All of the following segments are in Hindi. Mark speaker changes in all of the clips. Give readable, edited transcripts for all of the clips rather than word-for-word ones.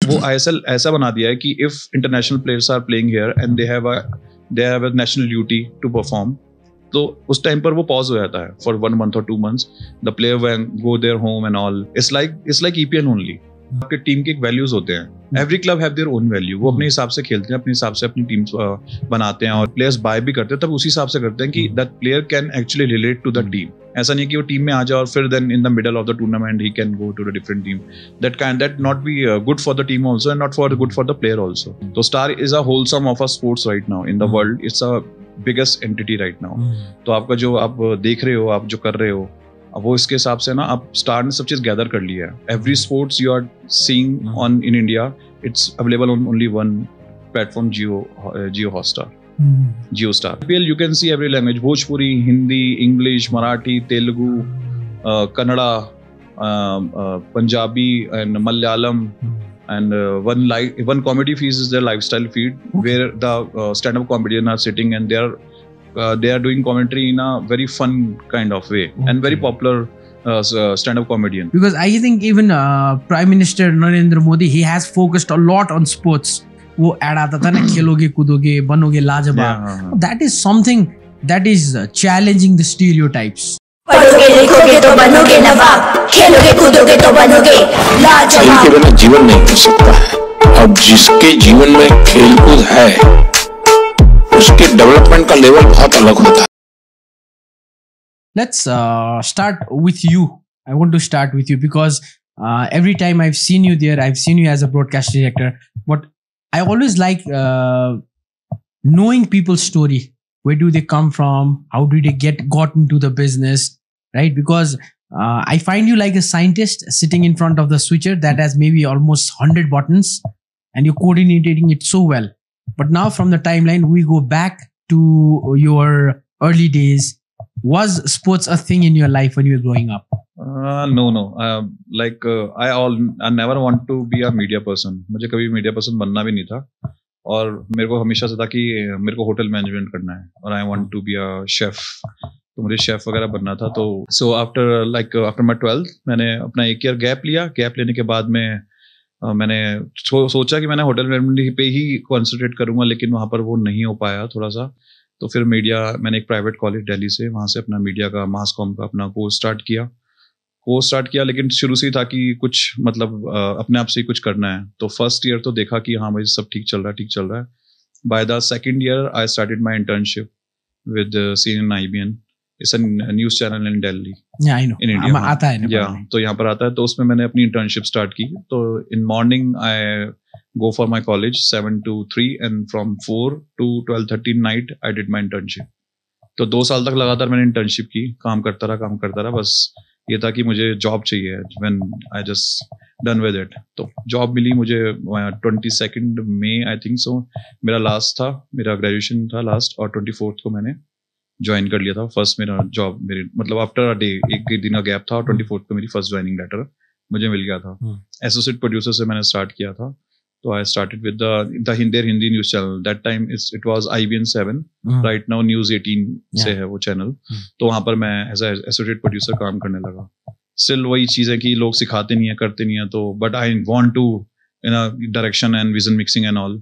Speaker 1: वो ISL ऐसा बना दिया है कि if international players are playing here and they have a national duty to perform, तो उस टाइम पर वो पॉज हो जाता है for 1 month or 2 months. The player will go their home and all. It's like EPL only. आपके टीम के एक वैल्यूज होते हैं. Every club have their own value. वो अपने हिसाब से खेलते हैं, अपने हिसाब से अपनी टीम बनाते हैं और प्लेयर्स बाय भी करते हैं. तब उसी हिसाब से करते हैं कि that player can actually relate to the team. ऐसा नहीं कि वो टीम में आ जाए और फिर then in the middle of the tournament he can go to a different team. That not be good for the team also and not good for the player also. So Star is a wholesome of a sports right now in the world. It's a biggest entity right now. तो आपका जो आप देख रहे हो, आप जो कर रहे हो, वो इसके हिसाब से ना आप स्टार ने सब चीज गैदर कर लिया है. Every sports you are seeing on in India, it's available on only one platform, Jio Hotstar, Jio Star. IPL you can see every language, Bhojpuri, Hindi, English, Marathi, Telugu, Kannada, Punjabi and Malayalam. And one comedy feed is their lifestyle feed, where the stand-up comedians are sitting and they are doing commentary in a very fun kind of way, and very popular stand-up comedian.
Speaker 2: Because I think even Prime Minister Narendra Modi, he has focused a lot on sports. वो ad आता था ना, खेलोगे कूदोगे बनोगे लाजवाब. That is something that is challenging the stereotypes.
Speaker 3: पढ़ोगे लिखोगे तो बनोगे नवाब, खेलोगे कूदोगे तो बनोगे लाजवाब.
Speaker 4: खेल के बिना जीवन नहीं हो सकता है. अब जिसके जीवन में खेलकूद है उसके डेवलपमेंट का लेवल बहुत अलग होता है.
Speaker 2: Let's start with you. I want to start with you because every time I've seen you there, I've seen you as a broadcast director. But I always like knowing people's story. Where do they come from? How did they got into the business? Right? Because I find you like a scientist sitting in front of the switcher that has maybe almost 100 buttons and you're coordinating it so well. But now from the timeline, we go back to your early days. Was sports a thing in your life when you were growing up?
Speaker 1: No. I never want to be a media person. मुझे कभी media person बनना भी नहीं था. और मेरे को हमेशा से था कि मेरे को होटल मैनेजमेंट करना है और I want to be a chef. तो मुझे शेफ वगैरह बनना था. तो सो आफ्टर माय 12th मैंने अपना 1 ईयर गैप लिया. गैप लेने के बाद में मैंने सोचा कि मैंने होटल मैनेजमेंट पे ही कॉन्सेंट्रेट करूंगा, लेकिन वहाँ पर वो नहीं हो पाया थोड़ा सा. तो फिर मीडिया, मैंने एक प्राइवेट कॉलेज दिल्ली से, वहाँ से अपना मीडिया का, मास कॉम का अपना कोर्स स्टार्ट किया. लेकिन शुरू से ही था कि कुछ मतलब अपने आप से ही कुछ करना है. तो फर्स्ट ईयर तो देखा कि हाँ भाई सब ठीक चल रहा है. By the second year I started my internship with CNN IBN. It's a news channel in Delhi, in India.
Speaker 2: आता है ना,
Speaker 1: तो यहाँ पर आता है. तो उसमें मैंने अपनी इंटर्नशिप स्टार्ट की. तो in morning I go for my college 7 to 3 and from 4 to 12:30 night I did my internship. तो 2 साल तक लगातार मैंने इंटर्नशिप की, काम करता रहा. बस ये था कि मुझे जॉब चाहिए. When I just done with it, तो जॉब मिली मुझे 22 मई आई थिंक सो मेरा लास्ट था, मेरा ग्रेजुएशन था लास्ट, और 24 को मैंने ज्वाइन कर लिया था फर्स्ट मेरा जॉब. मेरी मतलब आफ्टर अ डे, एक दिन का गैप था, और 24 को मेरी फर्स्ट ज्वाइनिंग लेटर मुझे मिल गया था. एसोसिएट प्रोड्यूसर से मैंने स्टार्ट किया था. तो I started with the Hindi news channel. That time it was IBN 7. Right now News 18 से है वो चैनल. तो वहाँ पर मैं एज एसोसिएट प्रोड्यूसर काम करने लगा. स्टिल वही चीज़ है कि लोग सिखाते नहीं है, करते नहीं है. तो but I want to in a direction and vision mixing and all.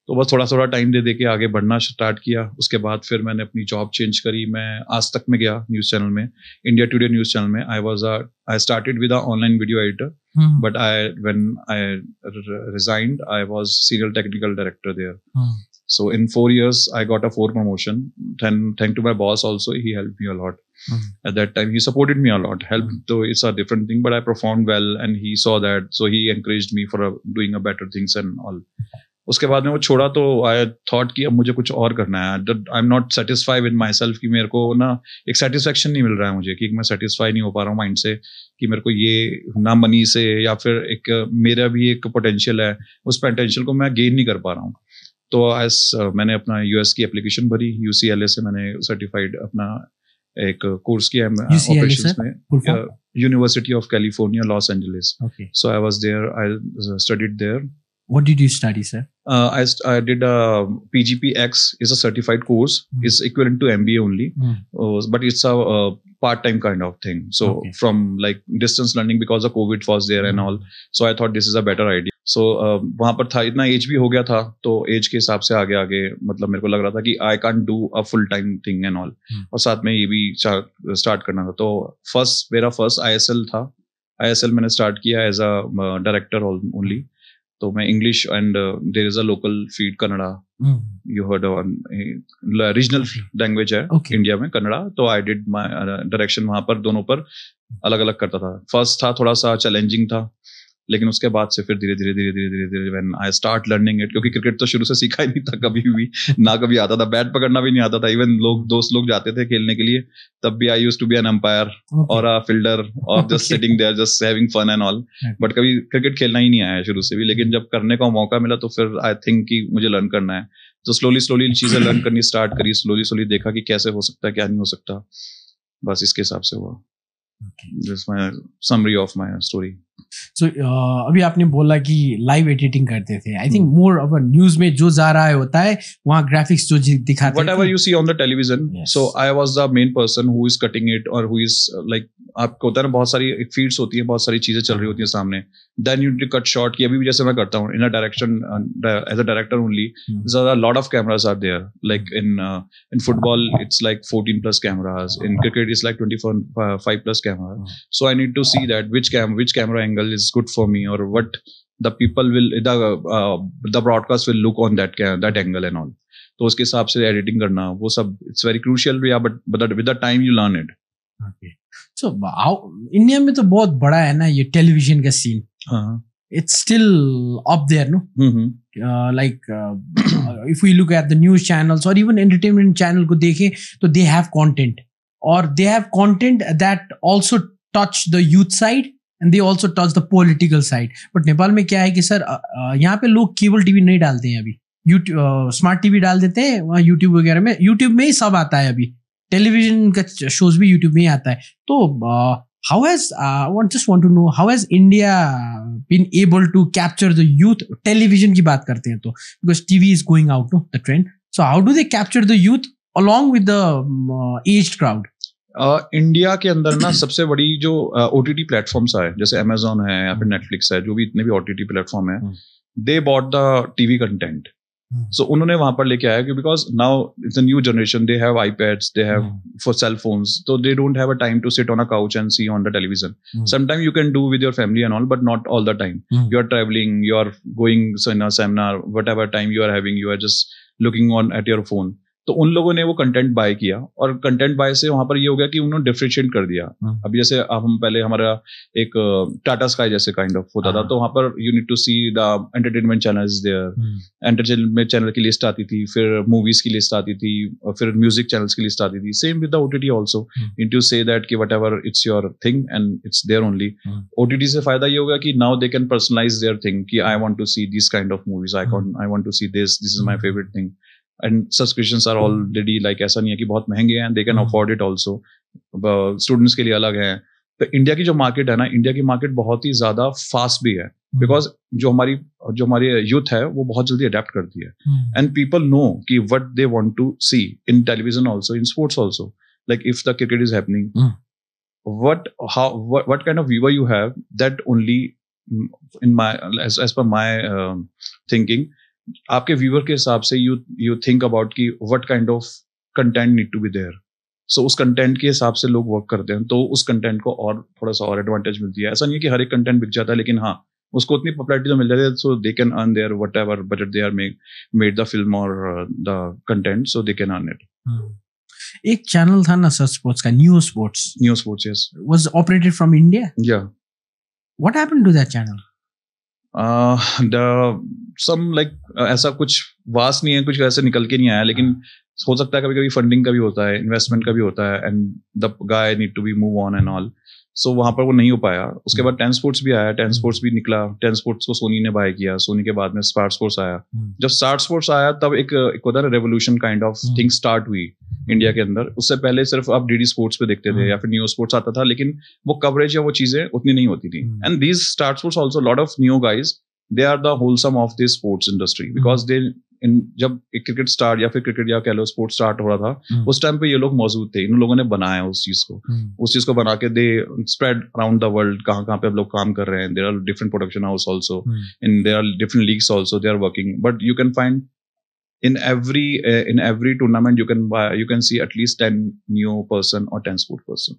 Speaker 1: तो बस थोड़ा टाइम दे के आगे बढ़ना स्टार्ट किया. उसके बाद फिर मैंने अपनी जॉब चेंज करी. मैं आज तक में गया न्यूज़ चैनल में, इंडिया टुडे न्यूज़ चैनल में. I started with a online video editor. But when I resigned, I was serial technical director there. So in 4 years, I got a 4 promotion. Thank to my boss also, he helped me a lot. At that time, he supported me a lot. Helped, though it's a different thing, but I performed well, and he saw that, so he encouraged me for doing a better things and all. उसके बाद में वो छोड़ा तो आई थॉट कि अब मुझे कुछ और करना है. I am not satisfy with my self, कि मेरे को ना एक सेटिस्फेक्शन नहीं मिल रहा है मुझे, कि मैं सेटिस्फाई नहीं हो पा रहा हूँ माइंड से, कि मेरे को ये ना मनी से, या फिर एक मेरा भी एक पोटेंशियल है, उस पोटेंशियल को मैं गेन नहीं कर पा रहा हूँ. तो मैंने अपना US की एप्लीकेशन भरी. UCLA से मैंने सर्टिफाइड अपना एक कोर्स किया ऑपरेशंस में, university of California Los Angeles. So I was there, I studied there.
Speaker 2: What did you study, sir?
Speaker 1: I did a PGPX, is a certified course. It's equivalent to MBA only, but it's a part-time kind of thing. So from like distance learning, because the COVID was there and all. So I thought this is a better idea. सो वहाँ पर था, इतना एज भी हो गया था, तो एज के हिसाब से आगे आगे मतलब मेरे को लग रहा था कि I can't do a full time thing and all, और साथ में ये भी स्टार्ट करना था। तो मेरा फर्स्ट ISL था। ISL मैंने स्टार्ट किया एज अ डायरेक्टर ओनली। तो मैं English and there is a local feed Kannada, you heard on regional language है इंडिया में कन्नड़ा। तो आई डिड माय डायरेक्शन वहाँ पर, दोनों पर अलग अलग करता था। फर्स्ट था थोड़ा सा चैलेंजिंग था, लेकिन उसके बाद से फिर धीरे धीरे when I start learning it, क्योंकि क्रिकेट तो शुरू से सीखा ही नहीं था कभी भी, ना कभी आता था, बैट पकड़ना भी नहीं आता था। इवन दोस्त लोग जाते थे खेलने के लिए, तब भी I used to be an umpire और अ फील्डर और just sitting there just having fun and all, but कभी क्रिकेट खेलना ही नहीं आया शुरू से भी। लेकिन जब करने का मौका मिला तो फिर आई थिंक कि मुझे लर्न करना है, तो स्लोली चीजें लर्न करनी स्टार्ट करी, स्लोली देखा कि कैसे हो सकता है, क्या नहीं हो सकता, बस इसके हिसाब से हुआ। This is my summary of my story.
Speaker 2: So अभी आपने बोला कि लाइव एडिटिंग करते थे। I think more of news में जो जा रहा होता है वहाँ ग्राफिक्स जो दिखाते हैं,
Speaker 1: whatever you see on the television.
Speaker 2: Yes.
Speaker 1: So I was the main person who is cutting it, or who is like, आपको होता है ना, बहुत सारी फीड्स होती है, बहुत सारी चीजें चल रही होती है सामने, then you need to cut short, कि अभी भी जैसे मैं करता हूँ in a direction as a director only, there's a lot of cameras are there, like in football it's like 14 plus cameras, in cricket it's like 25 plus cameras. So I need to see that which camera angle is good for me, or what the people will the broadcast will look on that angle and all. तो उसके हिसाब से एडिटिंग करना, वो सब it's very crucial, yeah, but with the time you learn it.
Speaker 2: Okay. So India में तो बहुत बड़ा है ना ये टेलीविजन का scene, it's still up there, no? If we look at the news channels or even entertainment channel को देखें तो they have content, or they have content that also touch the youth side and they also touch the political side. But Nepal में क्या है कि सर यहाँ पे लोग केबल टीवी नहीं डालते हैं अभी, यूट्यूब स्मार्ट टीवी डाल देते हैं, वहाँ यूट्यूब वगैरह में, यूट्यूब में ही सब आता है अभी, टेलीविजन का शोज भी यूट्यूब में ही आता है। तो how has just want to know how has India been able to capture the youth? Television की बात करते हैं तो, because TV is going out, no, the trend. So how do they capture the youth along with the aged crowd?
Speaker 1: India के अंदर ना सबसे बड़ी जो OTT प्लेटफॉर्म्स आए, जैसे Amazon है या फिर Netflix है, जो भी इतने भी OTT प्लेटफॉर्म है, they bought the TV content. So उन्होंने वहां पर लेके आया कि because now it's a new generation, they have iPads, they have for cell phones, so they don't have a time to sit on a couch and see on the television. Sometimes you can do with your family and all, but not all the time. You are traveling, you are going in a seminar, whatever time you are having, you are just looking on at your phone. तो उन लोगों ने वो कंटेंट बाय किया, और कंटेंट बाय से वहां पर ये हो गया कि उन्होंने डिफरेंशिएट कर दिया। अब जैसे अब हम पहले हमारा एक टाटा स्काई जैसे काइंड ऑफ होता था, तो वहां पर you need to see the entertainment channels there, entertainment channel की लिस्ट आती थी, फिर मूवीज की लिस्ट आती थी, और फिर म्यूजिक चैनल्स की लिस्ट आती थी। Same with the OTT also, need to say that कि whatever it's your thing and it's there only. OTT से फायदा ये होगा कि now they can personalise their thing, कि I want to see this kind of movies, I want to see this is my favourite thing, and subscriptions are already like, ऐसा नहीं है कि बहुत महंगे हैं, they can afford it also, students के लिए अलग है। तो इंडिया की जो मार्केट है ना, इंडिया की मार्केट बहुत ही ज्यादा फास्ट भी है, बिकॉज जो हमारी यूथ है वो बहुत जल्दी अडेप्ट करती है, एंड पीपल नो कि what they want to see in television also, in sports also, like if the cricket is happening, what kind of viewer you have, that only in my as per my thinking, आपके व्यूअर के हिसाब से यू थिंक अबाउट कि what kind of content need to be there, so उस कंटेंट के हिसाब से लोग वर्क करते हैं, तो उस कंटेंट को और थोड़ा सा और एडवांटेज मिलती है। ऐसा नहीं है कि हर एक कंटेंट बिक जाता है, लेकिन हाँ उसको उतनी पॉपुलैरिटी तो मिल जाती है, so they can earn their whatever budget they are made the film और the content, so they can earn it.
Speaker 2: एक चैनल था ना सर स्पोर्ट्स का, new sports, yes, was operated from India.
Speaker 1: या
Speaker 2: what happened to that channel?
Speaker 1: ऐसा कुछ वास्ट नहीं है, कुछ ऐसे निकल के नहीं आया, लेकिन हो सकता है कभी कभी फंडिंग का भी होता है, इन्वेस्टमेंट का भी होता है, and the guy need to be move on and all, so वहां पर वो नहीं हो पाया। उसके बाद 10 स्पोर्ट्स भी आया, 10 स्पोर्ट्स भी निकला, 10 स्पोर्ट्स को सोनी ने बाय किया, सोनी के बाद में स्टार स्पोर्ट्स आया। जब स्टार स्पोर्ट्स आया तब एक होता है revolution kind of thing start हुई इंडिया के अंदर। उससे पहले सिर्फ आप DD स्पोर्ट्स पे देखते थे या फिर न्यू स्पोर्ट्स आता था, लेकिन वो कवरेज या वो चीजें उतनी नहीं होती थी। And these star sports also lot of new guys, they are the wholesome of this sports industry, because जब क्रिकेट स्टार्ट या फिर क्रिकेट या कह लो स्पोर्ट स्टार्ट हो रहा था, उस टाइम पे ये लोग मौजूद थे, इन लोगों ने बनाया उस चीज को बना के they spread around the world, कहाँ पे अब लोग काम कर रहे हैं. There are different production house also, in there are different leagues also, they are working. But you can find in every tournament you can see at least 10 new person or 10 sport person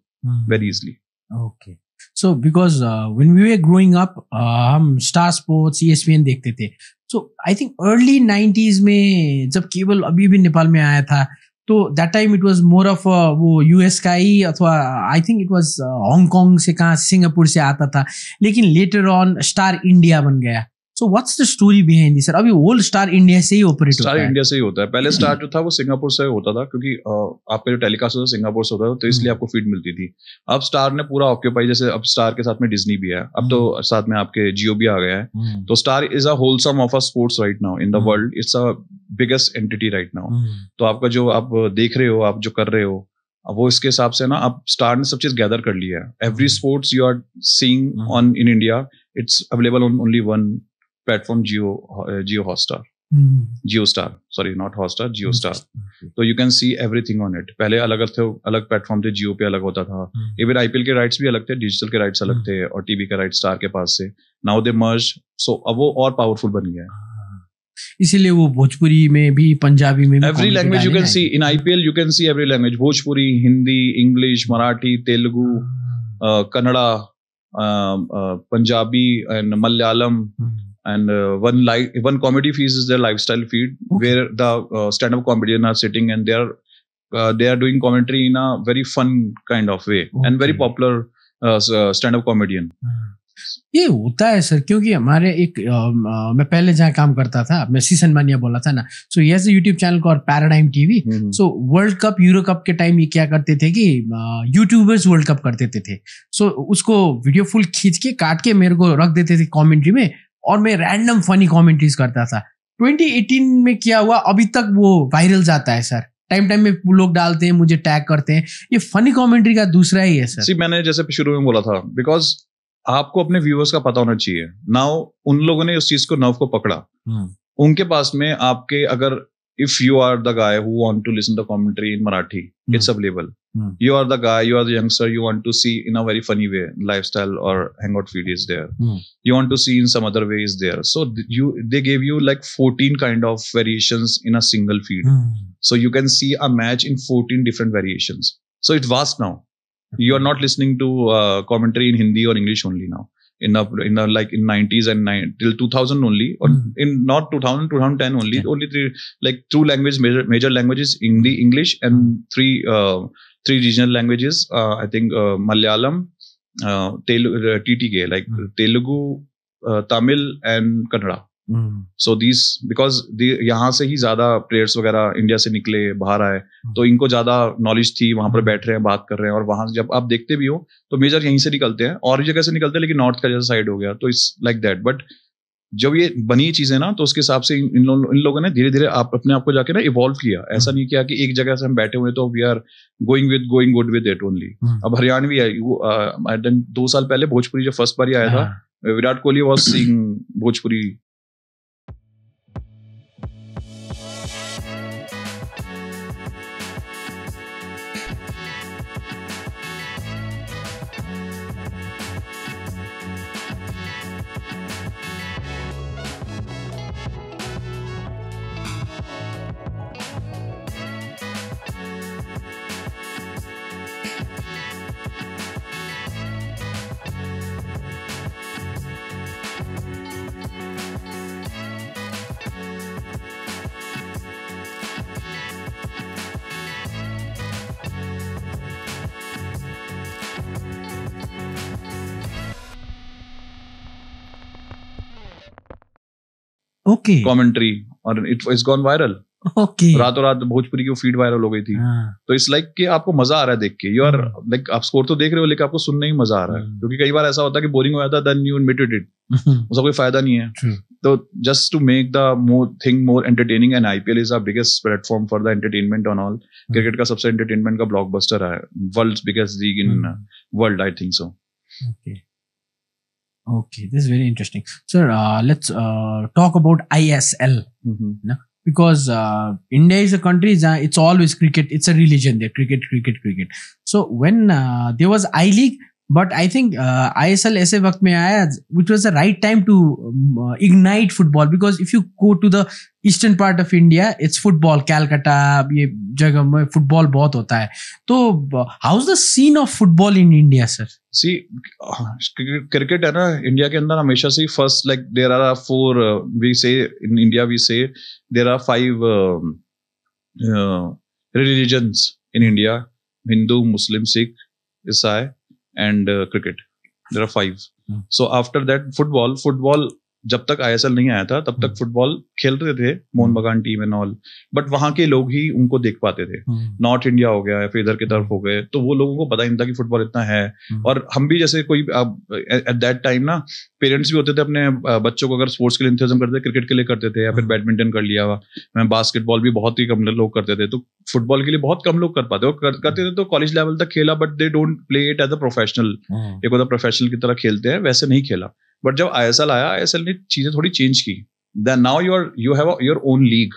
Speaker 1: very easily.
Speaker 2: Okay, so because when we were growing up हम Star Sports ESPN देखते थे. So I think early 90s में जब केबल अभी भी नेपाल में आया था, तो that time it was more of वो US का ही, अथवा I think it was Hong Kong से, कहाँ सिंगापुर से आता था, लेकिन later on स्टार इंडिया बन गया. So what's the story behind this, sir? अभी ओल्ड स्टार इंडिया से ही ऑपरेट होता है.
Speaker 1: स्टार इंडिया से ही होता है. पहले स्टार जो था वो सिंगापुर से होता था, क्योंकि आपका जो टेलीकास्ट होता था सिंगापुर से होता था, तो इसलिए आपको फीड मिलती थी. अब स्टार ने पूरा ऑक्यूपाई, जैसे अब स्टार के साथ में डिज्नी भी है, अब तो साथ में आपके जियो भी आ गया है. तो star is a wholesome of a sports right now in the world. It's a biggest entity right now. तो आपका जो आप देख रहे हो, आप जो कर रहे हो, वो इसके हिसाब से ना, आप स्टार ने सब चीज गैदर कर लिया है. Every sports you are seeing on in India, it's available on only one platform, Jio Hotstar, JioStar, sorry, not Hotstar, JioStar. So you can see everything on it. पहले अलग प्लेटफॉर्म थे, जियो पे अलग होता था. इवन आईपीएल के राइट्स भी अलग थे, डिजिटल के राइट्स अलग थे, और टीवी के राइट्स स्टार के पास से. नाउ दे मर्ज, सो अब वो और पावरफुल बन गया है.
Speaker 2: इसीलिए वो भोजपुरी में भी, पंजाबी में भी,
Speaker 1: every language you can C in IPL. You can see every language, Bhojpuri, Hindi, English, Marathi, Telugu, Kannada, Punjabi and Malayalam. And one comedy feed is their lifestyle feed, where the stand-up comedians are sitting and they are doing commentary in a very fun kind of way, and very popular stand-up comedian.
Speaker 2: ये होता है सर, क्योंकि हमारे एक मैं पहले जहाँ काम करता था, मैं सीसन मानिया बोला था ना, सो ये YouTube channel called paradigm TV. So world cup, euro cup के टाइम ये क्या करते थे कि यूट्यूबर्स वर्ल्ड कप कर देते थे. सो उसको वीडियो फुल खींच के काट के मेरे को रख देते थे कॉमेंट्री में, और मैं रैंडम फनी कमेंट्रीज करता था. 2018 में क्या हुआ, अभी तक वो वायरल जाता है सर. टाइम में लोग डालते हैं, मुझे टैग करते हैं. ये फनी कमेंट्री का दूसरा ही है सर.
Speaker 1: मैंने जैसे शुरू में बोला था, बिकॉज आपको अपने व्यूअर्स का पता होना चाहिए. नाउ उन लोगों ने उस चीज को, नर्व को पकड़ा. उनके पास में आपके, अगर if you are the guy who want to listen to commentary in Marathi, it's available. You are the guy, you are the youngster, you want to see in a very funny way, lifestyle or hangout feed is there. You want to see in some other way is there. So they gave you like 14 kind of variations in a single feed. So you can see a match in 14 different variations. So it's vast now. You are not listening to commentary in Hindi or English only now. In like in 90s and till 2000 only, or in not 2000, 2010 only, only two languages, major languages, Hindi, English, and three regional languages. I think Malayalam, TTK, like Telugu, Tamil, and Kannada. So these, because यहाँ से ही ज्यादा प्लेयर्स वगैरह इंडिया से निकले, बाहर आए, तो इनको ज्यादा नॉलेज थी, वहां पर बैठ रहे हैं, बात कर रहे हैं, और वहां जब आप देखते भी हो तो मेजर यहीं से निकलते हैं, और जगह से निकलते हैं, लेकिन नॉर्थ का जैसा साइड हो गया, तो इट्स लाइक दैट. बट जब ये बनी चीजें ना, तो उसके हिसाब से इन लोगों ने धीरे धीरे अपने आप को जाके ना इवॉल्व किया. ऐसा नहीं किया कि एक जगह से हम बैठे हुए तो we are going good with it only. अब हरियाणवी है, 2 साल पहले भोजपुरी जब फर्स्ट बार आया था, Virat Kohli was saying Bhojpuri.
Speaker 2: Okay.
Speaker 1: Commentary, और it's gone viral.
Speaker 2: Okay.
Speaker 1: रातों रात भोजपुरी की फीड वायरल हो गई थी. तो इट्स लाइक कि आपको मजा आ रहा है देख के. यू आर लाइक, आप स्कोर तो देख रहे हो, लेकिन आपको सुनने ही मजा आ रहा है. क्योंकि कई बार ऐसा होता है कि बोरिंग हो जाता है, देन यू एडमिटेड इट, उसका कोई फायदा नहीं है. तो just to make the more entertaining, and IPL is the biggest platform for the entertainment on all. Cricket का सबसे एंटरटेनमेंट का ब्लॉकबस्टर है, world's biggest league in world, I think so.
Speaker 2: Okay, this is very interesting, sir. Let's talk about ISL. No? because India is a country it's always cricket. It's a religion there. Cricket. So when there was I-League, but I think ISL ऐसे वक्त में आया, which was the right time to ignite football, because if you go to the eastern part of India, it's football. Calcutta ये जगह में football बहुत होता है. तो how's the scene of football in India, sir?
Speaker 1: See, cricket है ना इंडिया के अंदर हमेशा से first, like there are four, we say in India we say there are 5 religions in India: Hindu, Muslim, Sikh, Isai and cricket. There are 5. So after that football जब तक ISL नहीं आया था तब तक फुटबॉल खेलते थे मोहन बगान टीम एंड ऑल, बट वहां के लोग ही उनको देख पाते थे. नॉर्थ इंडिया हो गया या फिर इधर की तरफ हो गए तो वो लोगों को पता ही नहीं था कि फुटबॉल इतना है. और हम भी जैसे कोई एट दैट टाइम ना पेरेंट्स भी होते थे अपने बच्चों को अगर स्पोर्ट्स के लिए इंतजाम करते थे, क्रिकेट के लिए करते थे या फिर बैडमिंटन कर लिया हुआ, बास्केटबॉल भी बहुत ही कम लोग करते थे. तो फुटबॉल के लिए बहुत कम लोग कर पाते और करते थे तो कॉलेज लेवल तक खेला, but they don't play it as a professional. एक होता प्रोफेशनल की तरह खेलते हैं, वैसे नहीं खेला. बट जब ISL आया, ISL ने चीजें थोड़ी चेंज की. Then now you have your own league,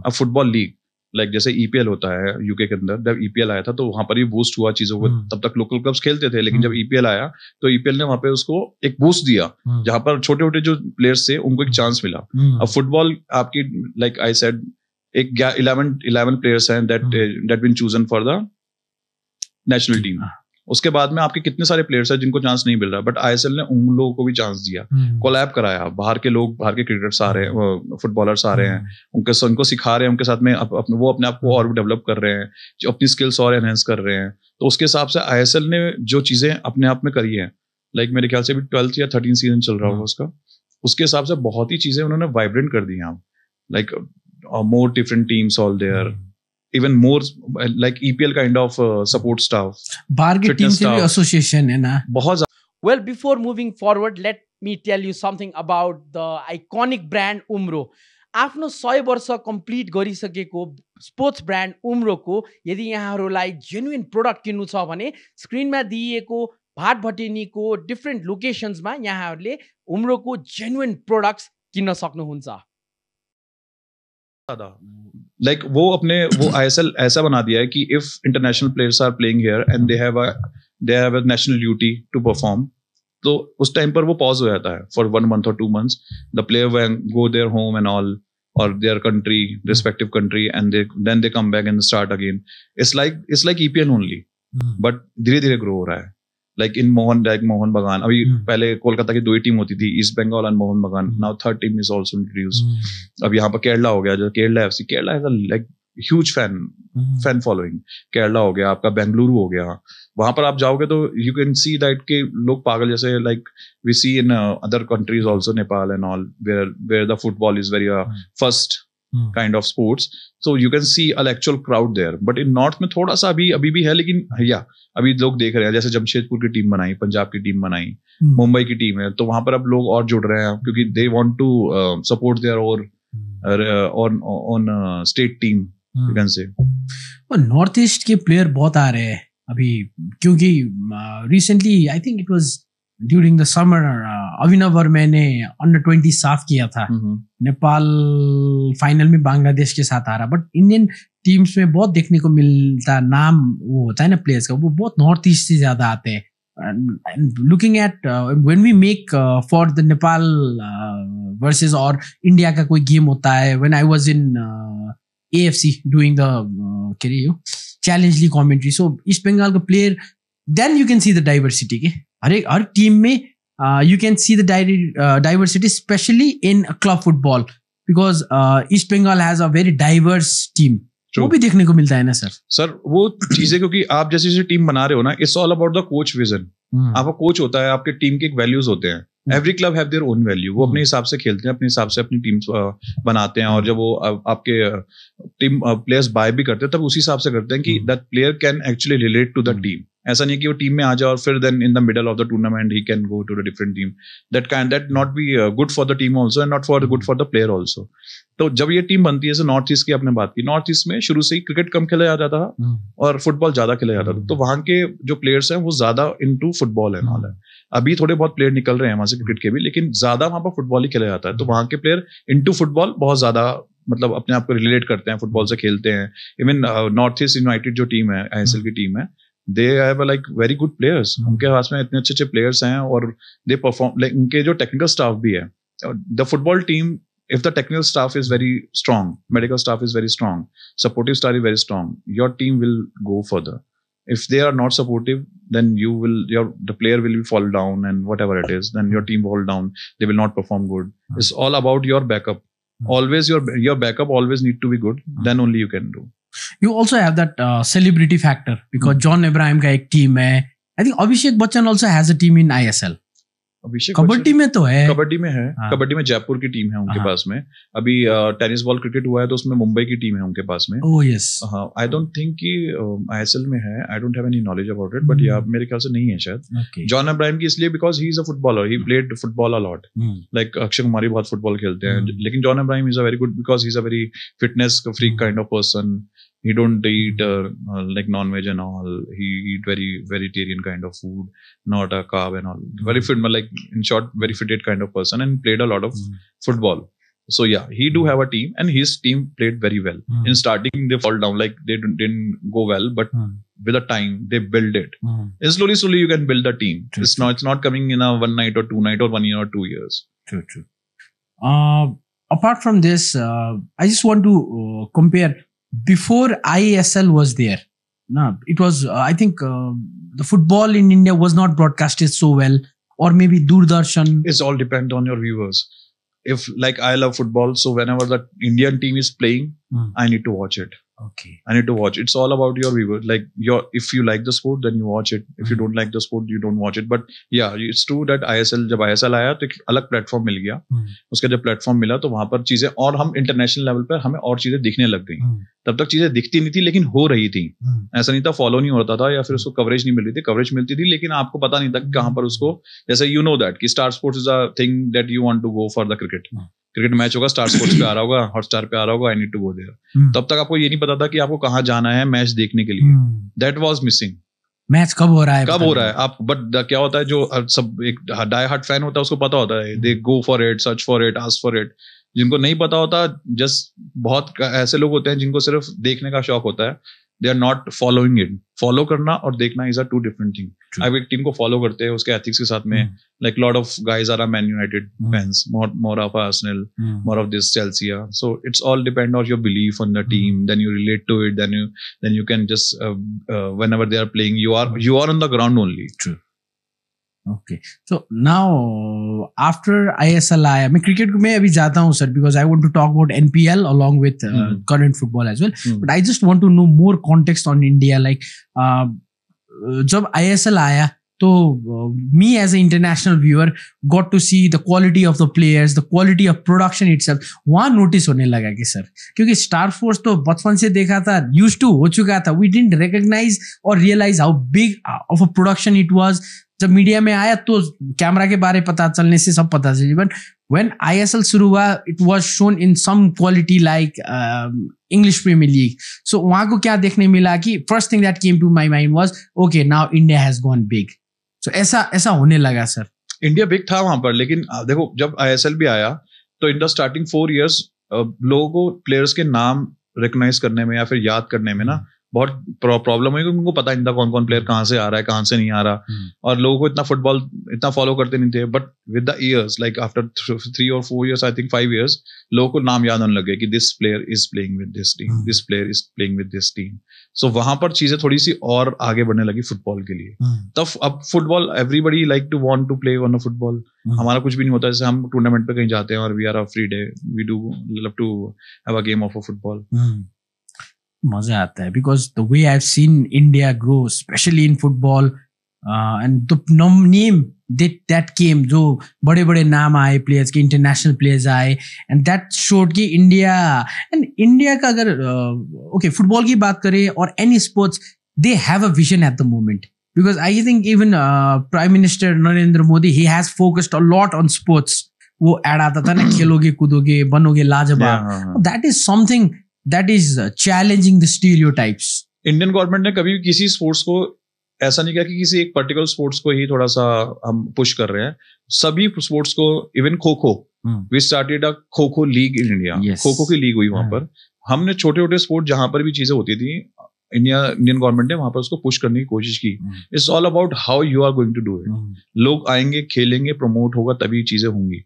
Speaker 1: a football league. Like जैसे EPL होता है यूके के अंदर, जब EPL आया था तो वहां पर ही बूस्ट हुआ चीजों को. तब तक लोकल क्लब्स खेलते थे, लेकिन जब EPL आया तो EPL ने वहां पे उसको एक बूस्ट दिया, जहां पर छोटे छोटे जो प्लेयर्स थे उनको एक चांस मिला. अब फुटबॉल आपकी, लाइक आई सेड, एक 11 प्लेयर्स हैं that been chosen for the national team. उसके बाद में आपके कितने सारे प्लेयर्स हैं जिनको चांस नहीं मिल रहा, बट ISL ने उन लोगों को भी चांस दिया, कोलैब कराया. बाहर के लोग, बाहर के क्रिकेटर्स आ रहे हैं, फुटबॉलर्स आ रहे हैं, उनको सिखा रहे हैं, उनके साथ में वो अपने आप को और भी डेवलप कर रहे हैं, जो अपनी स्किल्स और एनहेंस कर रहे हैं. तो उसके हिसाब से ISL ने जो चीजें अपने आप में करी हैं, लाइक मेरे ख्याल से भी 12th या 13th सीजन चल रहा होगा उसका, उसके हिसाब से बहुत ही चीजें उन्होंने वाइब्रेंट कर दी हैं. Like more different teams all there, even more like EPL kind of support staff.
Speaker 2: बाहर के टीम से भी एसोसिएशन है ना
Speaker 1: बहुत.
Speaker 5: Well, before moving forward, let me tell you something about the iconic brand Umro. आफ्नो 100 वर्ष कम्प्लिट गरिसकेको स्पोर्ट्स ब्रान्ड उम्रोको यदि यहाँहरूलाई जेन्युइन प्रोडक्ट किन्नु छ भने स्क्रिनमा दिइएको भाट भटेनीको डिफ्रेन्ट लोकेसन्समा यहाँहरूले उम्रोको जेन्युइन प्रोडक्ट्स किन्न सक्नुहुन्छ.
Speaker 1: लाइक वो ISL ऐसा बना दिया है कि if international players are playing here and they have a national duty to perform, तो उस टाइम पर वो पॉज हो जाता है for 1 month or 2 months. The player when go there home and all or their country, respective country, and then they come back and start again. It's like EPL only, but धीरे धीरे ग्रो हो रहा है. Like in मोहन बगान, अभी पहले कोलकाता की 2 ही टीम होती थी, ईस्ट बंगाल और मोहन बगान. Now 3rd team is also introduced. अब यहाँ पर केरला हो गया, जो Kerala FC, Kerala has a like huge fan following. Kerala हो गया, आपका बेंगलुरु हो गया. वहां पर आप जाओगे तो यू कैन सी दैट के लोग पागल जैसे, like we see in other countries also, Nepal and all, where the football is very first kind of sports, so you can see an actual crowd there. But in north में थोड़ा सा अभी भी है, लेकिन अभी लोग देख रहे हैं. जैसे जमशेदपुर की टीम बनाई, पंजाब की टीम बनाई, मुंबई की टीम है, तो वहां पर अब लोग और जुड़ रहे हैं क्योंकि they want to support their own state team, you can say.
Speaker 2: North east के प्लेयर बहुत आ रहे हैं अभी, क्योंकि recently I think it was during the summer Abhinav Verma ने अंडर-20 साफ किया था. नेपाल फाइनल में बांग्लादेश के साथ आ रहा, बट इंडियन टीम्स में बहुत देखने को मिलता नाम वो होता है ना प्लेयर्स का, वो बहुत नॉर्थ ईस्ट से ज्यादा आते हैं. Looking at when we make for the Nepal versus और इंडिया का कोई गेम होता है, when I was in AFC doing the challenge league commentary, so East Bengal का player, then you can see the diversity के हर टीम में. You can see the diversity, especially in club football, because East Bengal has a very diverse team. वो भी देखने को मिलता है ना सर
Speaker 1: वो चीजें, क्योंकि आप जैसी टीम बना रहे हो ना, it's all about the coach vision. आपका कोच होता है, आपके टीम के एक वैल्यूज होते हैं. Every club have their own value. वो अपने हिसाब से खेलते हैं, अपने हिसाब से अपनी टीम बनाते हैं, और जब वो आपके टीम प्लेयर्स बाय भी करते हैं तब उसी हिसाब से करते हैं कि that player can actually relate to the team. ऐसा नहीं कि वो टीम में आ जाए और फिर then in the middle of the tournament he can go to the different team. That not be good for the team also and not good for the player also. तो जब ये टीम बनती है, जैसे नॉर्थ ईस्ट की आपने बात की, नॉर्थ ईस्ट में शुरू से ही क्रिकेट कम खेला जाता था और फुटबॉल ज्यादा खेला जाता था. तो वहां के जो प्लेयर्स हैं वो ज्यादा इनटू फुटबॉल है नॉल है. अभी थोड़े बहुत प्लेयर निकल रहे हैं वहां से क्रिकेट के भी, लेकिन ज्यादा वहां पर फुटबॉल ही खेला जाता है. तो वहां के प्लेयर इनटू फुटबॉल बहुत ज्यादा मतलब अपने आप को रिलेट करते हैं, फुटबॉल से खेलते हैं. इवन नॉर्थ ईस्ट यूनाइटेड जो टीम है, ISL की टीम है, they have like very good players. उनके पास में इतने अच्छे प्लेयर्स हैं और दे परफॉर्म, लाइक उनके जो टेक्निकल स्टाफ भी है. The football team, if the technical staff is very strong, medical staff is very strong, supportive staff is very strong, your team will go further. If they are not supportive, then the player will fall down, and whatever it is, then your team fall down, they will not perform good. It's all about your backup. Always your backup always need to be good, then only you can do.
Speaker 2: You also have that celebrity factor because John Abraham का एक team है. I think Abhishek Bachchan also has a team in ISL. Kabaddi में तो है,
Speaker 1: कबड्डी में है. कबड्डी में जयपुर की टीम है उनके पास में. अभी टेनिस बॉल क्रिकेट हुआ है तो उसमें मुंबई की टीम है उनके पास में.
Speaker 2: Oh yes.
Speaker 1: I don't think कि ISL में है. I don't have any knowledge about it, but या मेरे ख्याल से नहीं है शायद. जॉन अब्राहम की इसलिए because he is a footballer, he played football a lot. Like Akshay Kumar भी बहुत फुटबॉल खेलते हैं, लेकिन John Abraham is a very good because he is a very fitness freak kind of person. He don't eat like non-veg and all. He eat very vegetarian kind of food, not a carb and all. Very fit, like in short, very fitted kind of person, and played a lot of football. So yeah, he do have a team, and his team played very well. In starting, they fall down, like they didn't go well, but with the time they build it. And slowly you can build a team. True, it's not coming in a one night or 2 night or 1 year or 2 years.
Speaker 2: True. Apart from this, I just want to compare. Before ISL was there, it was I think the football in India was not broadcasted so well, or maybe Doordarshan.
Speaker 1: It's all depend on your viewers. If like I love football, so whenever the Indian team is playing, I need to watch it.
Speaker 2: Okay.
Speaker 1: I need to watch. It's all about your viewer. Like if you like the sport, then you watch it. If you don't like the sport, you don't watch it. But yeah, it's true that जब ISL आया तो एक अलग प्लेटफॉर्म मिल गया. उसका जब प्लेटफॉर्म मिला तो वहां पर चीजें और हम इंटरनेशनल लेवल पर हमें और चीजें दिखने लग गई. तब तक चीजें दिखती नहीं थी लेकिन हो रही थी. ऐसा नहीं था फॉलो नहीं होता था या फिर उसको कवरेज नहीं मिल रही थी. कवरेज मिलती थी लेकिन आपको पता नहीं था कहाँ पर उसको, जैसे यू नो दैट कि Star Sports is a thing that you want to go for the cricket match होगा, स्टार स्पोर्ट्स पे आ रहा होगा, हॉटस्टार पे आ रहा होगा, I need to go there. तब तक आपको ये नहीं पता था कि आपको कहाँ जाना है मैच देखने के लिए. That was missing.
Speaker 2: मैच कब हो रहा है
Speaker 1: आप. बट क्या होता है, जो सब एक डाई हार्ट फैन होता है उसको पता होता है, they go for it, search for it, ask for it. जिनको नहीं पता होता, जस्ट बहुत ऐसे लोग होते हैं जिनको सिर्फ देखने का शौक होता है. They are not following it. Follow करना और देखना इज अ 2 डिफरेंट थिंग. अब एक टीम को फॉलो करते हैं उसके एथिक्स के साथ में, like lot of guys are Man United fans, more of Arsenal, more of this Chelsea. So it's all depend on your belief on the team. Then you relate to it, then you can just whenever they are playing, you are on the ground only.
Speaker 2: True. Okay, so now after ISL आया, मैं क्रिकेट में अभी जाता हूँ sir, because I want to talk about NPL along with current football as well. But I just want to know more context on India. Like जब ISL आया तो me as an international viewer got to see the quality of the players, the quality of production itself. वहाँ notice होने लगा कि सर, क्योंकि स्टार फोर्स तो बचपन से देखा था, used to हो चुका था. We didn't recognize or realize how big of a production it was. जब मीडिया में आया तो कैमरा के बारे पता चलने से सब पता चली. बट व्हेन ISL शुरू हुआ, it was shown in some quality like English Premier League. So वहां को क्या देखने मिला कि first thing that came to my mind was okay, now India has gone big. So ऐसा होने लगा सर.
Speaker 1: इंडिया बिग था वहां पर, लेकिन देखो जब ISL भी आया तो इन द स्टार्टिंग 4 years लोगों को प्लेयर्स के नाम रिकॉग्नाइज करने में या फिर याद करने में ना बहुत प्रॉब्लम हुई, क्योंकि उनको पता नहीं था कौन कौन प्लेयर कहाँ से आ रहा है, कहाँ से नहीं आ रहा. और लोगों को इतना फुटबॉल इतना फॉलो करते नहीं थे. But with the years, like after 3 or 4 years, I think 5 years, लोगों को नाम याद आने लगे कि this player is playing with this team, this player is playing with this team. So वहां पर चीजें थोड़ी सी और आगे बढ़ने लगी फुटबॉल के लिए. तब अब football everybody like to want to play on a football. हमारा कुछ भी नहीं होता, जैसे हम टूर्नामेंट पे कहीं जाते हैं और we are a free day, we do love to have a game of a football.
Speaker 2: मजा आता है because the way I've seen India grow, especially in football, and the name that came, जो बड़े बड़े नाम आए प्लेयर्स के, इंटरनेशनल प्लेयर्स आए, and that showed कि इंडिया का अगर okay फुटबॉल की बात करें और any sports, they have a vision at the moment. Because I think even Prime Minister Narendra Modi, he has focused a lot on sports. वो ऐड आता था ना, खेलोगे कूदोगे बनोगे लाजवाब. That is something that is challenging the stereotypes.
Speaker 1: Indian government ने कभी भी किसी स्पोर्ट्स को ऐसा नहीं किया कि किसी एक पर्टिकुलर स्पोर्ट्स को ही थोड़ा सा हम पुश कर रहे हैं. सभी स्पोर्ट्स को, even kho kho, we started a kho kho league in India.
Speaker 2: Yes.
Speaker 1: Kho kho की लीग हुई वहां पर. हमने छोटे-छोटे स्पोर्ट जहां पर भी चीजें होती थी, इंडियन गवर्नमेंट ने वहां पर उसको पुश करने की कोशिश की. It's all about how you are going to do it. लोग आएंगे, खेलेंगे, प्रमोट होगा, तभी चीजें होंगी.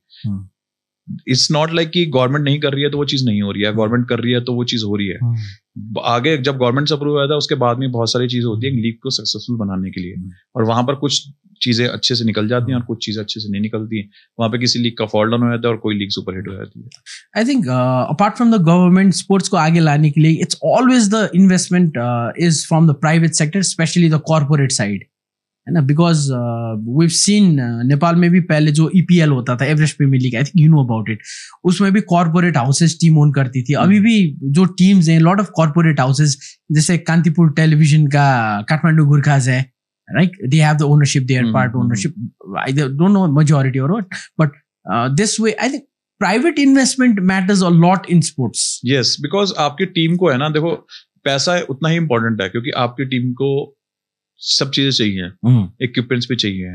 Speaker 1: इट्स नॉट लाइक कि गवर्नमेंट नहीं कर रही है तो वो चीज नहीं हो रही है, गवर्नमेंट कर रही है तो वो चीज हो रही है. आगे जब गवर्नमेंट से अप्रूव हुआ था उसके बाद में बहुत सारी चीजें होती है लीग को सक्सेसफुल बनाने के लिए, और वहां पर कुछ चीजें अच्छे से निकल जाती हैं और कुछ चीजें अच्छे से नहीं निकलती हैं. वहां पे किसी लीग का फॉल डाउन हो जाता है और कोई लीग सुपर हिट हो जाती है.
Speaker 2: I think apart from the government, sports को आगे लाने के लिए it's always the investment is from the private sector, especially the corporate side, है ना? Because we've seen नेपाल में भी पहले जो EPL होता था, Everest Premier League, I think you know about it, उसमें भी corporate houses टीम ओन करती थी. अभी भी जो टीम्स हैं, lot of corporate houses, जैसे कांतिपुर टेलीविजन का काठमांडू गुरखाज है, right? They have the ownership, they are part ownership. I don't know majority or what, but this way I think private investment matters a lot in sports.
Speaker 1: Yes, because आपकी टीम को है ना, देखो पैसा उतना ही इम्पोर्टेंट है क्योंकि आपकी टीम को सब चीजें चाहिए, इक्विपमेंट्स भी चाहिए,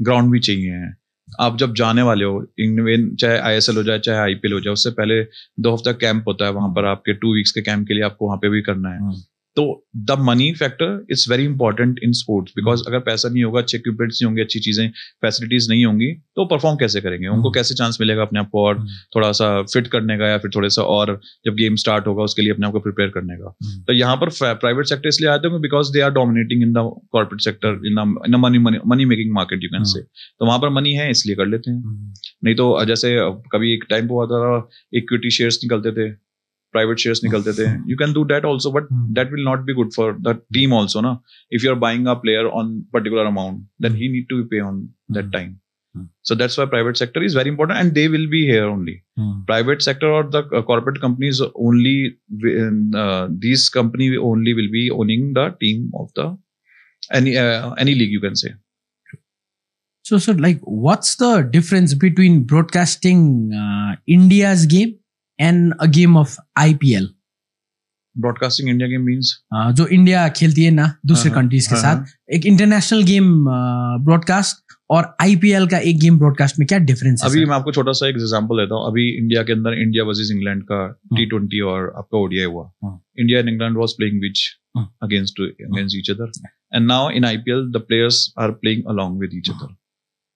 Speaker 1: ग्राउंड भी चाहिए. आप जब जाने वाले हो, चाहे ISL हो जाए चाहे IPL हो जाए, उससे पहले 2 हफ्ता कैंप होता है वहां पर, आपके 2 वीक्स के कैंप के लिए आपको वहां पे भी करना है. तो the money factor is very important in sports, because अगर पैसा नहीं होगा, अच्छे इक्विपमेंट्स नहीं होंगे, अच्छी चीजें फैसिलिटीज नहीं होंगी, तो परफॉर्म कैसे करेंगे? उनको कैसे चांस मिलेगा अपने आप को और थोड़ा सा फिट करने का, या फिर थोड़े सा और जब गेम स्टार्ट होगा उसके लिए अपने आप को प्रिपेयर करने का. तो यहाँ पर प्राइवेट सेक्टर इसलिए आते हैं because they are dominating in the corporate sector, in the money making market you can say. तो वहां पर मनी है इसलिए कर लेते हैं. नहीं तो जैसे कभी एक टाइम पे हुआ था, इक्विटी शेयर्स निकलते थे, प्राइवेट शेयर्स निकलते थे. You can do that also, but that will not be good for the team also ना. If you are buying a player on particular amount, then he need to be pay on that time. So that's why private sector is very important, and they will be here only. Private sector or the corporate companies only, these company only will be owning the team of the any league you can say.
Speaker 2: So like, what's the difference between broadcasting India's game and a game of IPL?
Speaker 1: Broadcasting India game means
Speaker 2: जो इंडिया खेलती है ना दूसरे कंट्रीज के साथ, एक इंटरनेशनल गेम ब्रॉडकास्ट और IPL का एक गेम ब्रॉडकास्ट में क्या डिफरेंस है?
Speaker 1: अभी मैं आपको छोटा सा एक एग्जांपल देता हूँ. अभी इंडिया के अंदर इंडिया वर्सेस इंग्लैंड का T20 और आपका ODI हुआ. India and England was playing which against each other, and now in IPL the players are playing along with each other.